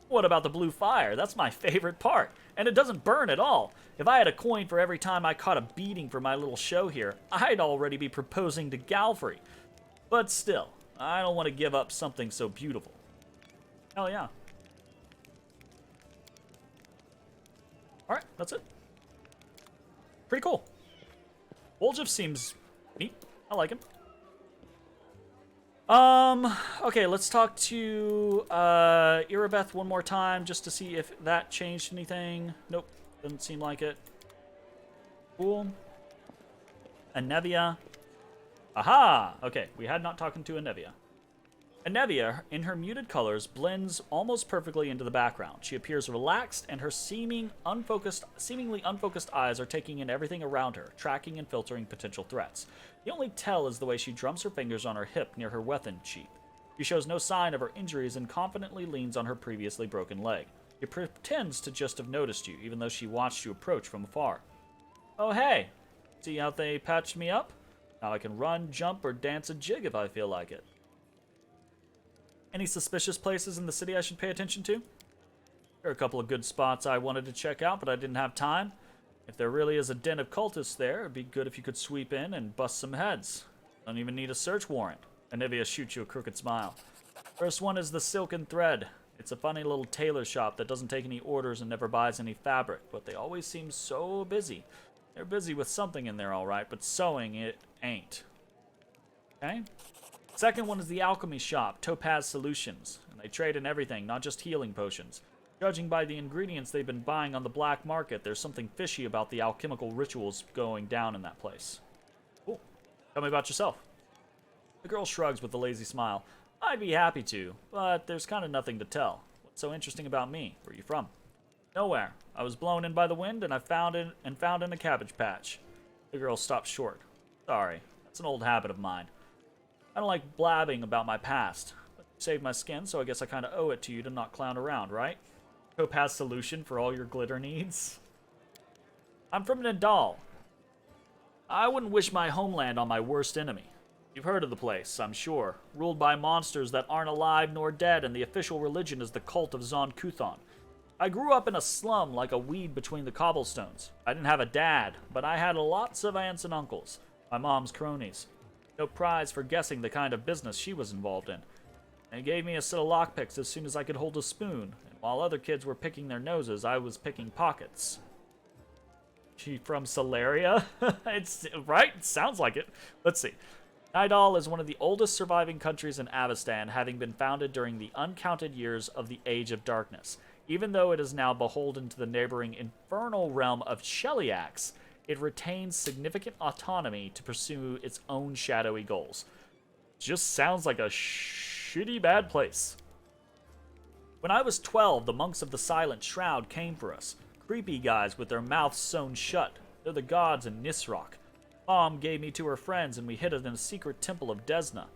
What about the blue fire? That's my favorite part. And it doesn't burn at all. If I had a coin for every time I caught a beating for my little show here, I'd already be proposing to Galfrey. But still, I don't want to give up something so beautiful. Hell yeah. Alright, that's it. Pretty cool. Woljif seems neat. I like him. Okay, let's talk to, Irabeth one more time, just to see if that changed anything. Nope, doesn't seem like it. Cool. Anevia. Aha! Okay, we had not talked to Anevia. Anevia, in her muted colors, blends almost perfectly into the background. She appears relaxed, and her seemingly unfocused eyes are taking in everything around her, tracking and filtering potential threats. The only tell is the way she drums her fingers on her hip near her weapon sheath. She shows no sign of her injuries and confidently leans on her previously broken leg. She pretends to just have noticed you, even though she watched you approach from afar. Oh hey! See how they patched me up? Now I can run, jump, or dance a jig if I feel like it. Any suspicious places in the city I should pay attention to? There are a couple of good spots I wanted to check out, but I didn't have time. If there really is a den of cultists there, it'd be good if you could sweep in and bust some heads. Don't even need a search warrant. Anivia shoots you a crooked smile. First one is the Silken Thread. It's a funny little tailor shop that doesn't take any orders and never buys any fabric, but they always seem so busy. They're busy with something in there, all right, but sewing it ain't. Okay? Second one is the alchemy shop, Topaz Solutions, and they trade in everything, not just healing potions. Judging by the ingredients they've been buying on the black market, there's something fishy about the alchemical rituals going down in that place. Cool. Tell me about yourself. The girl shrugs with a lazy smile. I'd be happy to, but there's kind of nothing to tell. What's so interesting about me? Where are you from? Nowhere. I was blown in by the wind, and found in a cabbage patch. The girl stops short. Sorry, that's an old habit of mine. I don't like blabbing about my past, but you saved my skin, so I guess I kind of owe it to you to not clown around, right? Topaz solution for all your glitter needs. I'm from Nidal. I wouldn't wish my homeland on my worst enemy. You've heard of the place, I'm sure. Ruled by monsters that aren't alive nor dead, and the official religion is the cult of Zon Kuthon. I grew up in a slum like a weed between the cobblestones. I didn't have a dad, but I had lots of aunts and uncles, my mom's cronies. No prize for guessing the kind of business she was involved in. They gave me a set of lockpicks as soon as I could hold a spoon, and while other kids were picking their noses, I was picking pockets. She from Solaria? It's right? It sounds like it. Let's see. Nidal is one of the oldest surviving countries in Avestan, having been founded during the uncounted years of the Age of Darkness. Even though it is now beholden to the neighboring infernal realm of Sheliax, it retains significant autonomy to pursue its own shadowy goals. Just sounds like a shitty bad place. When I was 12, the monks of the Silent Shroud came for us. Creepy guys with their mouths sewn shut. They're the gods in Nisroch. Mom gave me to her friends and we hid it in a secret temple of Desna.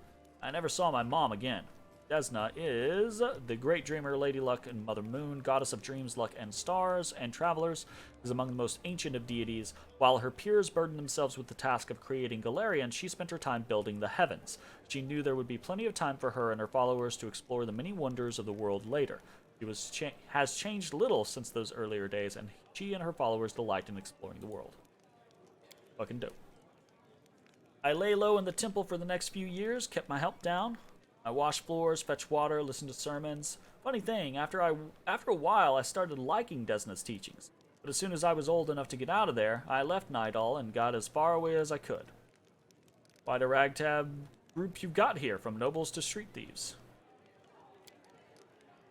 I never saw my mom again. Desna is the great dreamer, Lady Luck and Mother Moon, goddess of dreams, luck, and stars, and travelers, is among the most ancient of deities. While her peers burdened themselves with the task of creating Golarion, she spent her time building the heavens. She knew there would be plenty of time for her and her followers to explore the many wonders of the world later. She has changed little since those earlier days, and she and her followers delight in exploring the world. Fucking dope. I lay low in the temple for the next few years, kept my health down. I washed floors, fetched water, listened to sermons. Funny thing, after a while, I started liking Desna's teachings. But as soon as I was old enough to get out of there, I left Nidal and got as far away as I could. Quite a ragtag group you got here, from nobles to street thieves.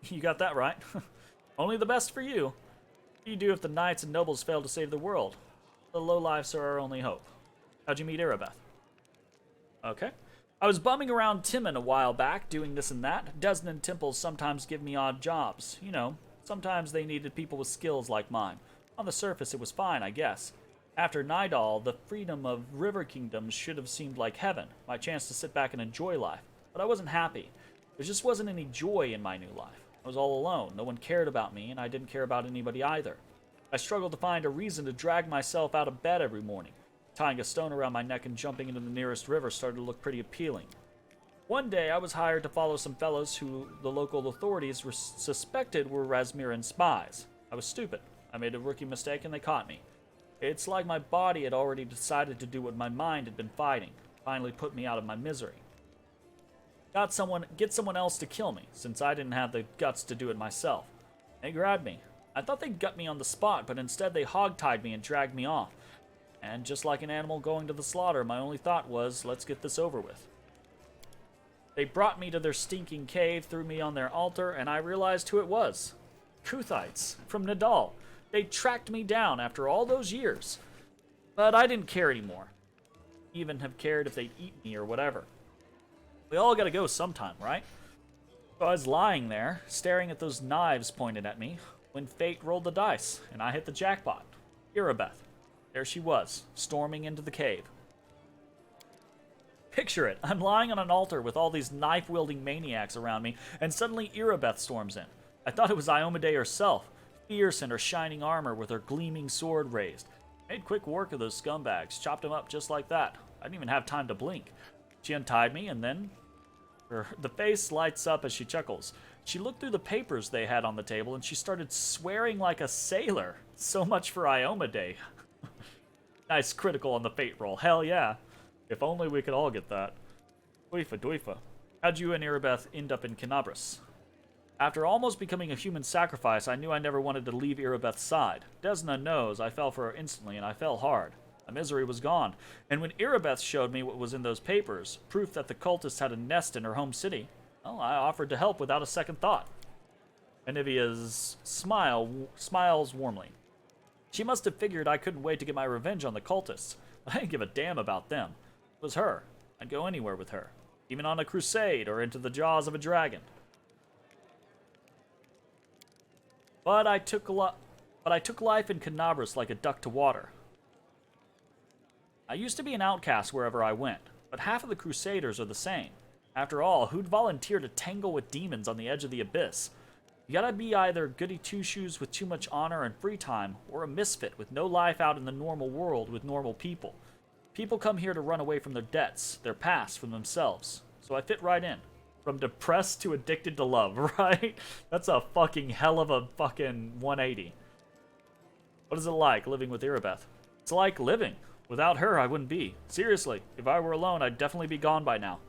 You got that right. Only the best for you. What do you do if the knights and nobles fail to save the world? The lowlifes are our only hope. How'd you meet Erebeth? Okay. I was bumming around Timon a while back, doing this and that. Desnan temples sometimes give me odd jobs. You know, sometimes they needed people with skills like mine. On the surface, it was fine, I guess. After Nidal, the freedom of River Kingdoms should have seemed like heaven, my chance to sit back and enjoy life. But I wasn't happy. There just wasn't any joy in my new life. I was all alone. No one cared about me, and I didn't care about anybody either. I struggled to find a reason to drag myself out of bed every morning. Tying a stone around my neck and jumping into the nearest river started to look pretty appealing. One day, I was hired to follow some fellows who the local authorities suspected were Rasmirin spies. I was stupid. I made a rookie mistake and they caught me. It's like my body had already decided to do what my mind had been fighting. Finally put me out of my misery. Get someone else to kill me, since I didn't have the guts to do it myself. They grabbed me. I thought they'd gut me on the spot, but instead they hogtied me and dragged me off. And just like an animal going to the slaughter, my only thought was, let's get this over with. They brought me to their stinking cave, threw me on their altar, and I realized who it was. Kuthites from Nidal. They tracked me down after all those years. But I didn't care anymore. Even have cared if they'd eat me or whatever. We all gotta go sometime, right? So I was lying there, staring at those knives pointed at me, when fate rolled the dice, and I hit the jackpot. Irabeth. There she was, storming into the cave. Picture it. I'm lying on an altar with all these knife-wielding maniacs around me, and suddenly Irabeth storms in. I thought it was Iomade herself, fierce in her shining armor with her gleaming sword raised. Made quick work of those scumbags, chopped them up just like that. I didn't even have time to blink. She untied me, and then the face lights up as she chuckles. She looked through the papers they had on the table, and she started swearing like a sailor. So much for Iomade. Nice critical on the fate roll. Hell yeah. If only we could all get that. Dweefa, dweefa. How'd you and Irabeth end up in Canabras? After almost becoming a human sacrifice, I knew I never wanted to leave Irabeth's side. Desna knows I fell for her instantly, and I fell hard. My misery was gone, and when Irabeth showed me what was in those papers, proof that the cultists had a nest in her home city, well, I offered to help without a second thought. Anivia's smiles warmly. She must have figured I couldn't wait to get my revenge on the cultists, but I didn't give a damn about them. It was her. I'd go anywhere with her, even on a crusade or into the jaws of a dragon. But I took life in Canabras like a duck to water. I used to be an outcast wherever I went, but half of the Crusaders are the same. After all, who'd volunteer to tangle with demons on the edge of the abyss? You gotta be either goody two-shoes with too much honor and free time, or a misfit with no life out in the normal world with normal people. People come here to run away from their debts, their past, from themselves. So I fit right in. From depressed to addicted to love, right? That's a fucking hell of a fucking 180. What is it like living with Irabeth? It's like living. Without her, I wouldn't be. Seriously, if I were alone, I'd definitely be gone by now.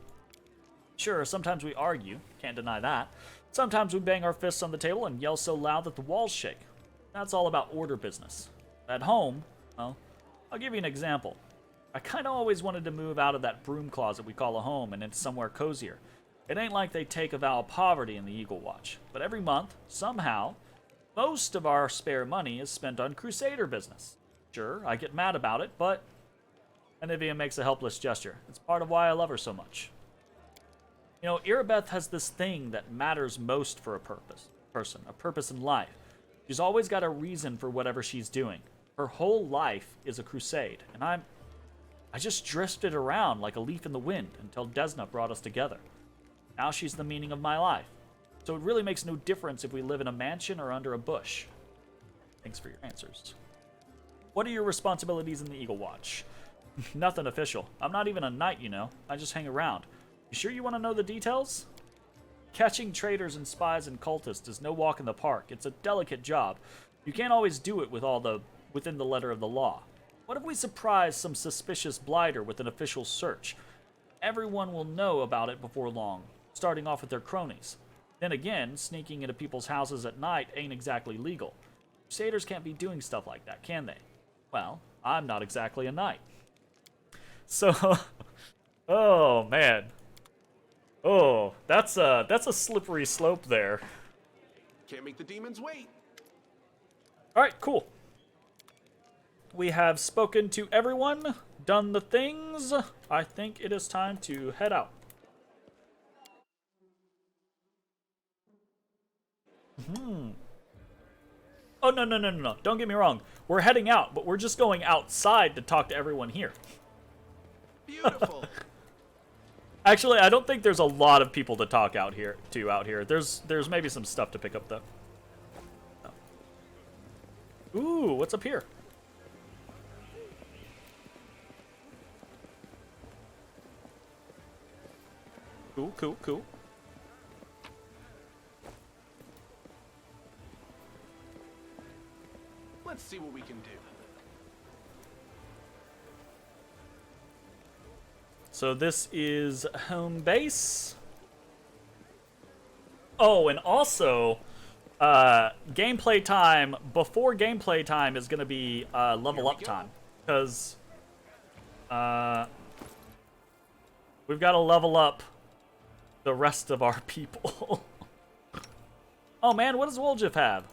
Sure, sometimes we argue. Can't deny that. Sometimes we bang our fists on the table and yell so loud that the walls shake. That's all about order business. At home, well, I'll give you an example. I kinda always wanted to move out of that broom closet we call a home and into somewhere cozier. It ain't like they take a vow of poverty in the Eagle Watch, but every month, somehow, most of our spare money is spent on Crusader business. Sure, I get mad about it, but Anivia makes a helpless gesture. It's part of why I love her so much. You know, Irabeth has this thing that matters most for a purpose in life. She's always got a reason for whatever she's doing. Her whole life is a crusade, and I just drifted around like a leaf in the wind until Desna brought us together. Now she's the meaning of my life. So it really makes no difference if we live in a mansion or under a bush. Thanks for your answers. What are your responsibilities in the Eagle Watch? Nothing official. I'm not even a knight, you know. I just hang around. You sure you want to know the details? Catching traitors and spies and cultists is no walk in the park. It's a delicate job. You can't always do it within the letter of the law. What if we surprise some suspicious blighter with an official search? Everyone will know about it before long, starting off with their cronies. Then again, sneaking into people's houses at night ain't exactly legal. Crusaders can't be doing stuff like that, can they? Well, I'm not exactly a knight. So, oh man. Oh, that's a slippery slope there. Can't make the demons wait. Alright, cool. We have spoken to everyone, done the things. I think it is time to head out. Oh, no. Don't get me wrong. We're heading out, but we're just going outside to talk to everyone here. Beautiful. Actually, I don't think there's a lot of people to talk out here. There's maybe some stuff to pick up, though. Oh. Ooh, what's up here? Cool. Let's see what we can do. So this is home base. Oh, and also, gameplay time, before gameplay time is going to be level up time. Because we've got to level up the rest of our people. Oh man, what does Woljif have?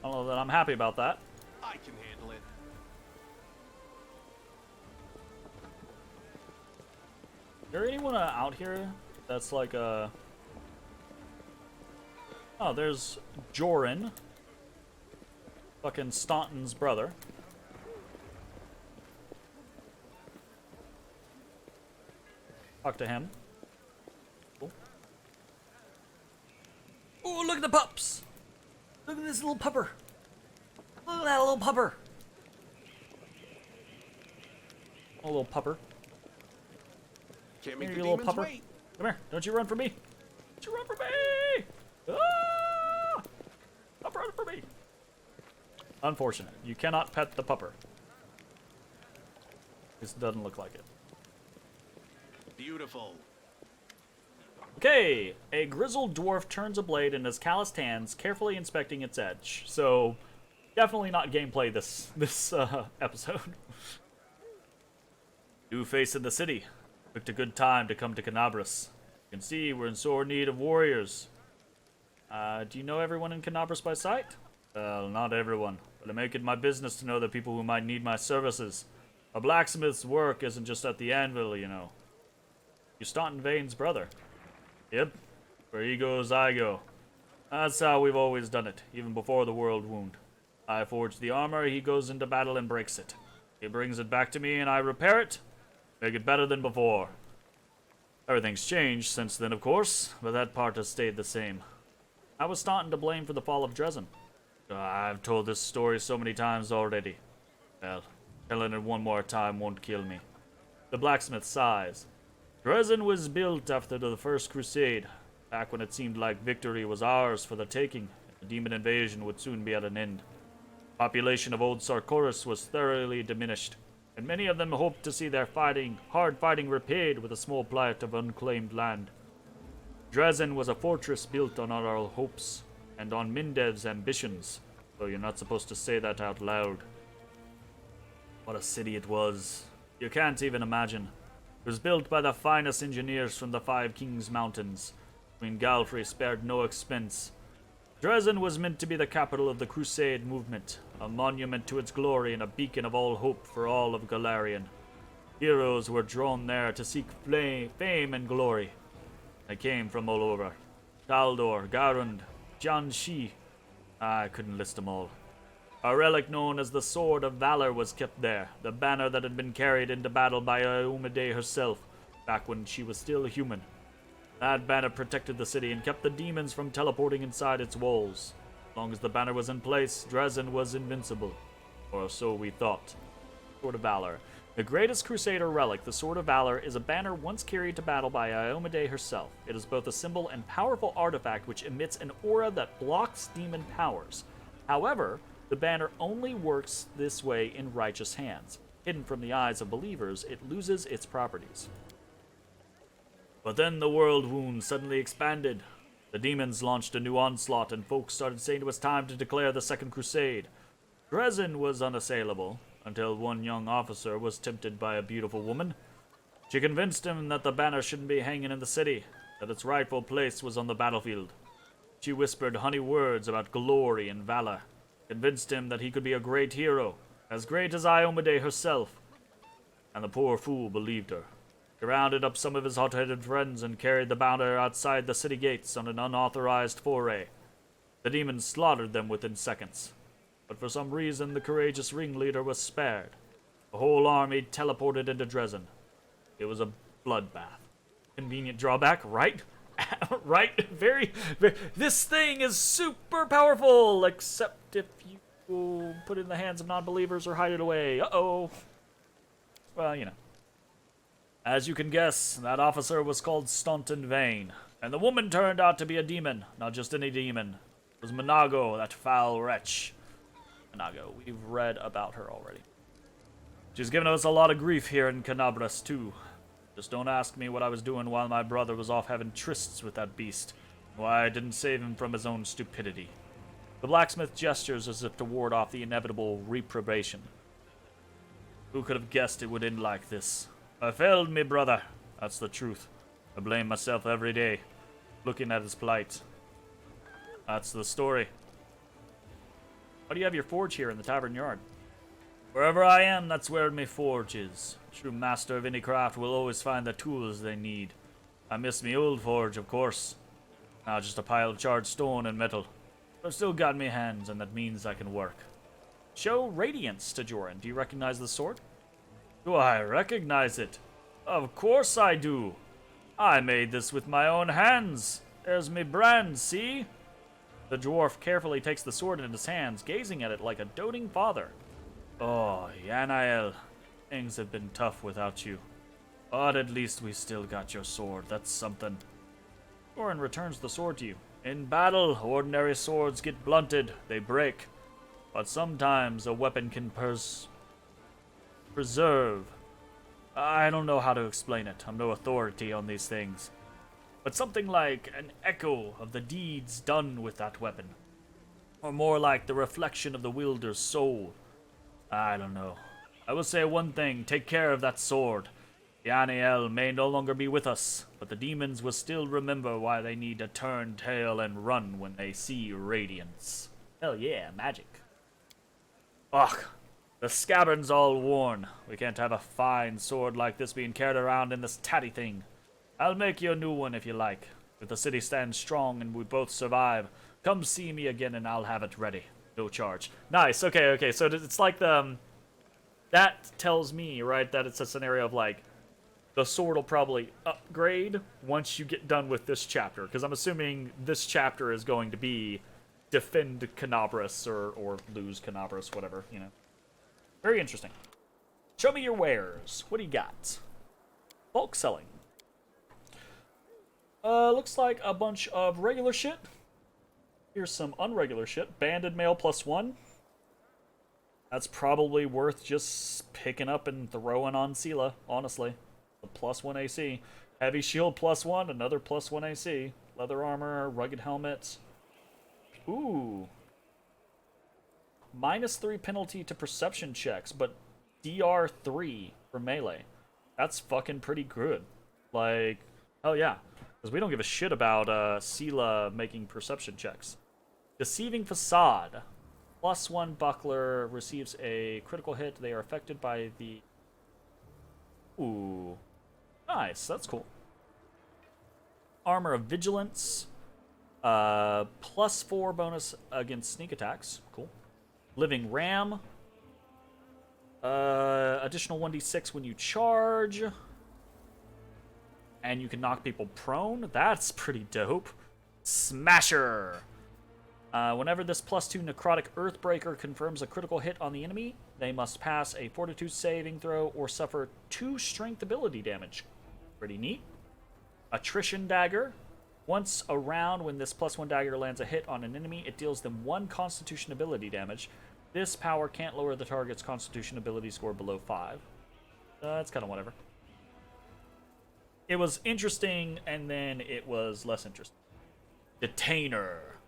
I don't know that I'm happy about that. I can handle it. Is there anyone out here that's like a... Oh, there's Joran. Fucking Staunton's brother. Talk to him. Cool. Oh, look at the pups! Look at this little pupper! Look at that little pupper! Oh, little pupper. Can't Here, make you the little demons pupper. wait. Come here. Don't you run for me. Don't you run for me! Ah! Stop running for me! Unfortunate. You cannot pet the pupper. This doesn't look like it. Beautiful. Okay, a grizzled dwarf turns a blade in his calloused hands, carefully inspecting its edge. So, definitely not gameplay this episode. New face in the city. Picked a good time to come to Canabras. You can see we're in sore need of warriors. Do you know everyone in Canabras by sight? Well, not everyone, but I make it my business to know the people who might need my services. A blacksmith's work isn't just at the anvil, you know. You're Staunton Vane's brother. Yep. Where he goes, I go. That's how we've always done it, even before the world wound. I forge the armor, he goes into battle and breaks it. He brings it back to me and I repair it, make it better than before. Everything's changed since then, of course, but that part has stayed the same. I was Staunton to blame for the fall of Dresden. I've told this story so many times already. Well, telling it one more time won't kill me. The blacksmith sighs. Dresden was built after the First Crusade, back when it seemed like victory was ours for the taking, and the demon invasion would soon be at an end. The population of Old Sarkoris was thoroughly diminished, and many of them hoped to see their hard fighting repaid with a small plot of unclaimed land. Dresden was a fortress built on our hopes, and on Mindev's ambitions, though you're not supposed to say that out loud. What a city it was. You can't even imagine. It was built by the finest engineers from the Five Kings Mountains. Queen Galfrey spared no expense. Dresden was meant to be the capital of the Crusade movement, a monument to its glory and a beacon of all hope for all of Golarion. Heroes were drawn there to seek fame and glory. They came from all over. Baldur, Garund, Jianxi. I couldn't list them all. A relic known as the Sword of Valor was kept there, the banner that had been carried into battle by Iomedae herself, back when she was still human. That banner protected the city and kept the demons from teleporting inside its walls. As long as the banner was in place, Dresden was invincible. Or so we thought. Sword of Valor. The greatest Crusader relic, the Sword of Valor, is a banner once carried to battle by Iomedae herself. It is both a symbol and powerful artifact which emits an aura that blocks demon powers. However, the banner only works this way in righteous hands. Hidden from the eyes of believers, it loses its properties. But then the world wound suddenly expanded. The demons launched a new onslaught, and folks started saying it was time to declare the Second Crusade. Dresden was unassailable, until one young officer was tempted by a beautiful woman. She convinced him that the banner shouldn't be hanging in the city, that its rightful place was on the battlefield. She whispered honey words about glory and valor, convinced him that he could be a great hero, as great as Iomedae herself. And the poor fool believed her. He rounded up some of his hot-headed friends and carried the banner outside the city gates on an unauthorized foray. The demons slaughtered them within seconds. But for some reason, the courageous ringleader was spared. The whole army teleported into Dresden. It was a bloodbath. Convenient drawback, right? Right? Very, this thing is super powerful, except if you put it in the hands of non-believers or hide it away. Uh-oh. Well, you know. As you can guess, that officer was called Staunton Vane, and the woman turned out to be a demon, not just any demon. It was Minago, that foul wretch. Minago, we've read about her already. She's given us a lot of grief here in Canabras, too. Just don't ask me what I was doing while my brother was off having trysts with that beast, why I didn't save him from his own stupidity. The blacksmith gestures as if to ward off the inevitable reprobation. Who could have guessed it would end like this? I failed me, brother. That's the truth. I blame myself every day, looking at his plight. That's the story. Why do you have your forge here in the tavern yard? Wherever I am, that's where my forge is. True master of any craft will always find the tools they need. I miss me old forge, of course. Now just a pile of charred stone and metal. But I've still got me hands, and that means I can work. Show Radiance to Joran. Do you recognize the sword? Do I recognize it? Of course I do. I made this with my own hands. There's me brand, see? The dwarf carefully takes the sword in his hands, gazing at it like a doting father. Oh, Yanael, things have been tough without you. But at least we still got your sword. That's something. Joran returns the sword to you. In battle, ordinary swords get blunted. They break. But sometimes a weapon can preserve. I don't know how to explain it. I'm no authority on these things. But something like an echo of the deeds done with that weapon. Or more like the reflection of the wielder's soul. I don't know. I will say one thing. Take care of that sword. Yanael may no longer be with us, but the demons will still remember why they need to turn tail and run when they see radiance. Hell yeah, magic. Ugh, the scabbard's all worn. We can't have a fine sword like this being carried around in this tatty thing. I'll make you a new one if you like. If the city stands strong and we both survive, come see me again and I'll have it ready. No charge. Nice, okay, so it's like the... that tells me, right, that it's a scenario of like, the sword will probably upgrade once you get done with this chapter. Because I'm assuming this chapter is going to be defend Canabras or lose Canabras, whatever, you know. Very interesting. Show me your wares. What do you got? Bulk selling. Looks like a bunch of regular shit. Here's some unregular shit. Banded mail +1. That's probably worth just picking up and throwing on Sela, honestly. The +1 AC. Heavy shield +1, another +1 AC. Leather armor, rugged helmet. Ooh. -3 penalty to perception checks, but DR3 for melee. That's fucking pretty good. Like, hell yeah. Because we don't give a shit about Sela making perception checks. Deceiving Facade. +1 buckler receives a critical hit. They are affected by the... Ooh. Nice, that's cool. Armor of Vigilance. +4 bonus against sneak attacks. Cool. Living Ram. Additional 1d6 when you charge. And you can knock people prone. That's pretty dope. Smasher. Whenever this +2 necrotic Earthbreaker confirms a critical hit on the enemy, they must pass a Fortitude saving throw or suffer 2 strength ability damage. Pretty neat. Attrition Dagger. Once a round, when this +1 dagger lands a hit on an enemy, it deals them 1 Constitution ability damage. This power can't lower the target's Constitution ability score below 5. That's kind of whatever. It was interesting, and then it was less interesting. Detainer.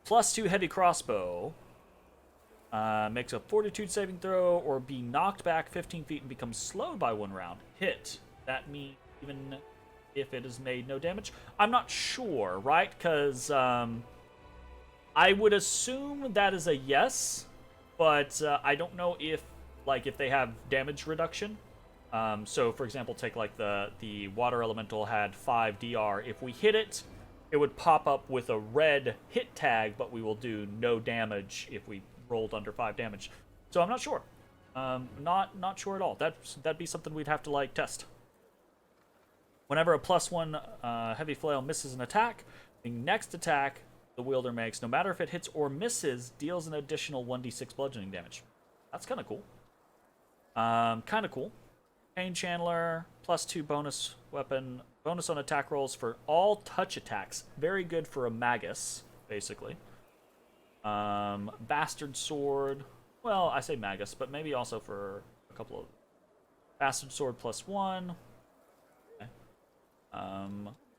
+2 heavy crossbow. Makes a Fortitude saving throw or be knocked back 15 feet and becomes slowed by 1 round. Hit. That means even if it has made no damage. I'm not sure, right? Because I would assume that is a yes, but I don't know if they have damage reduction. So, for example, take like the water elemental had 5 DR. If we hit it, it would pop up with a red hit tag, but we will do no damage if we rolled under 5 damage. So I'm not sure. Not sure at all. That'd be something we'd have to like test. Whenever a +1 heavy flail misses an attack, the next attack the wielder makes, no matter if it hits or misses, deals an additional 1d6 bludgeoning damage. That's kind of cool. Pain Channeler, +2 bonus weapon, bonus on attack rolls for all touch attacks. Very good for a magus, basically. Bastard Sword. Well, I say magus, but maybe also for a couple of... Bastard Sword +1. Okay.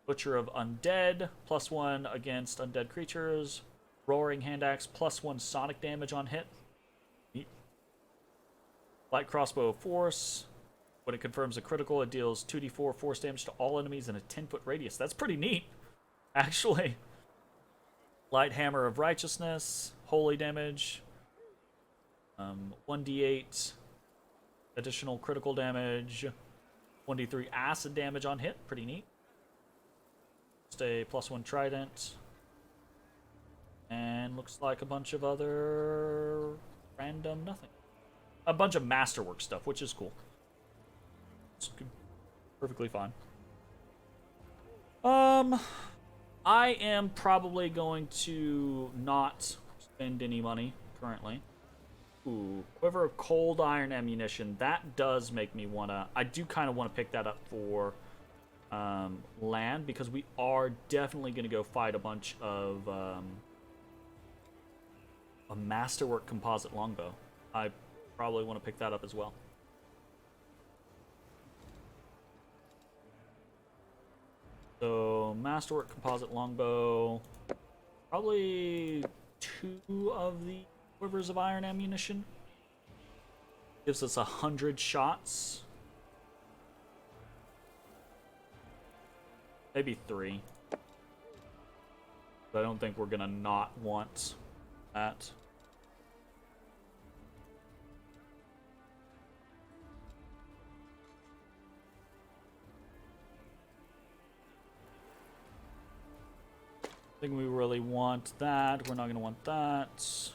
Butcher of Undead, +1 against undead creatures. Roaring Hand Axe, +1 sonic damage on hit. Neat. Light Crossbow of Force. When it confirms a critical, it deals 2d4 force damage to all enemies in a 10-foot radius. That's pretty neat, actually. Light Hammer of Righteousness, holy damage. 1d8 additional critical damage, 1d3 acid damage on hit. Pretty neat. Just a +1 trident. And looks like a bunch of other random nothing. A bunch of masterwork stuff, which is cool. It's perfectly fine. I am probably going to not spend any money currently. Ooh, Quiver of Cold Iron Ammunition. That does make me wanna. I do kind of want to pick that up for land, because we are definitely going to go fight a bunch of a Masterwork Composite Longbow. I probably want to pick that up as well. So, Masterwork Composite Longbow. Probably 2 of the Quivers of Iron Ammunition. Gives us 100 shots. Maybe 3. But I don't think we're gonna not want that. I think we really want that. We're not gonna want that.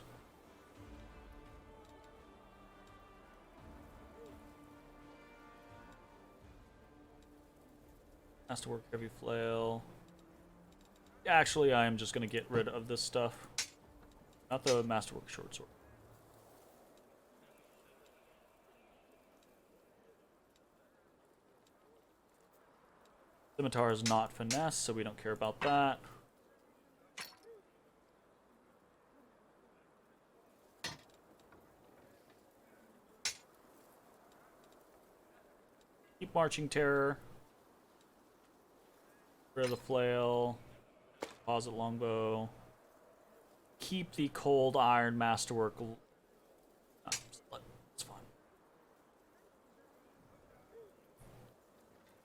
Masterwork Heavy Flail. Actually, I am just going to get rid of this stuff. Not the Masterwork Short Sword. Scimitar is not finesse, so we don't care about that. Keep Marching Terror. Rid of the Flail. Composite Longbow. Keep the Cold Iron Masterwork. Oh, it's fine.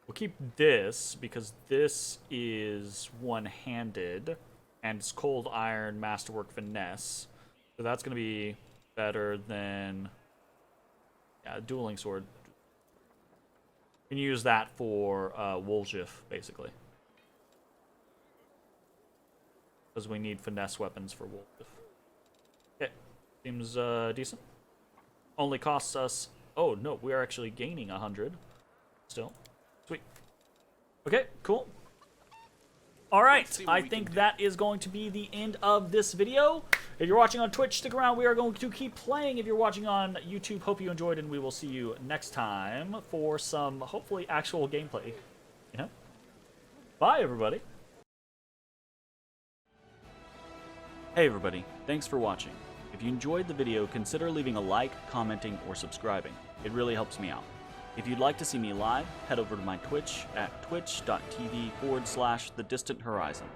We'll keep this because this is one-handed and it's Cold Iron Masterwork Finesse. So that's going to be better than Dueling Sword. You can use that for Wolgif, basically. Because we need finesse weapons for Wolgif. Okay, seems decent. Only costs us... Oh, no, we are actually gaining 100. Still. Sweet. Okay, cool. Alright, I think that is going to be the end of this video. If you're watching on Twitch, stick around. We are going to keep playing. If you're watching on YouTube, hope you enjoyed, and we will see you next time for some, hopefully, actual gameplay. You know? Bye, everybody. Hey everybody, thanks for watching. If you enjoyed the video, consider leaving a like, commenting, or subscribing. It really helps me out. If you'd like to see me live, head over to my Twitch at twitch.tv/thedistanthorizon.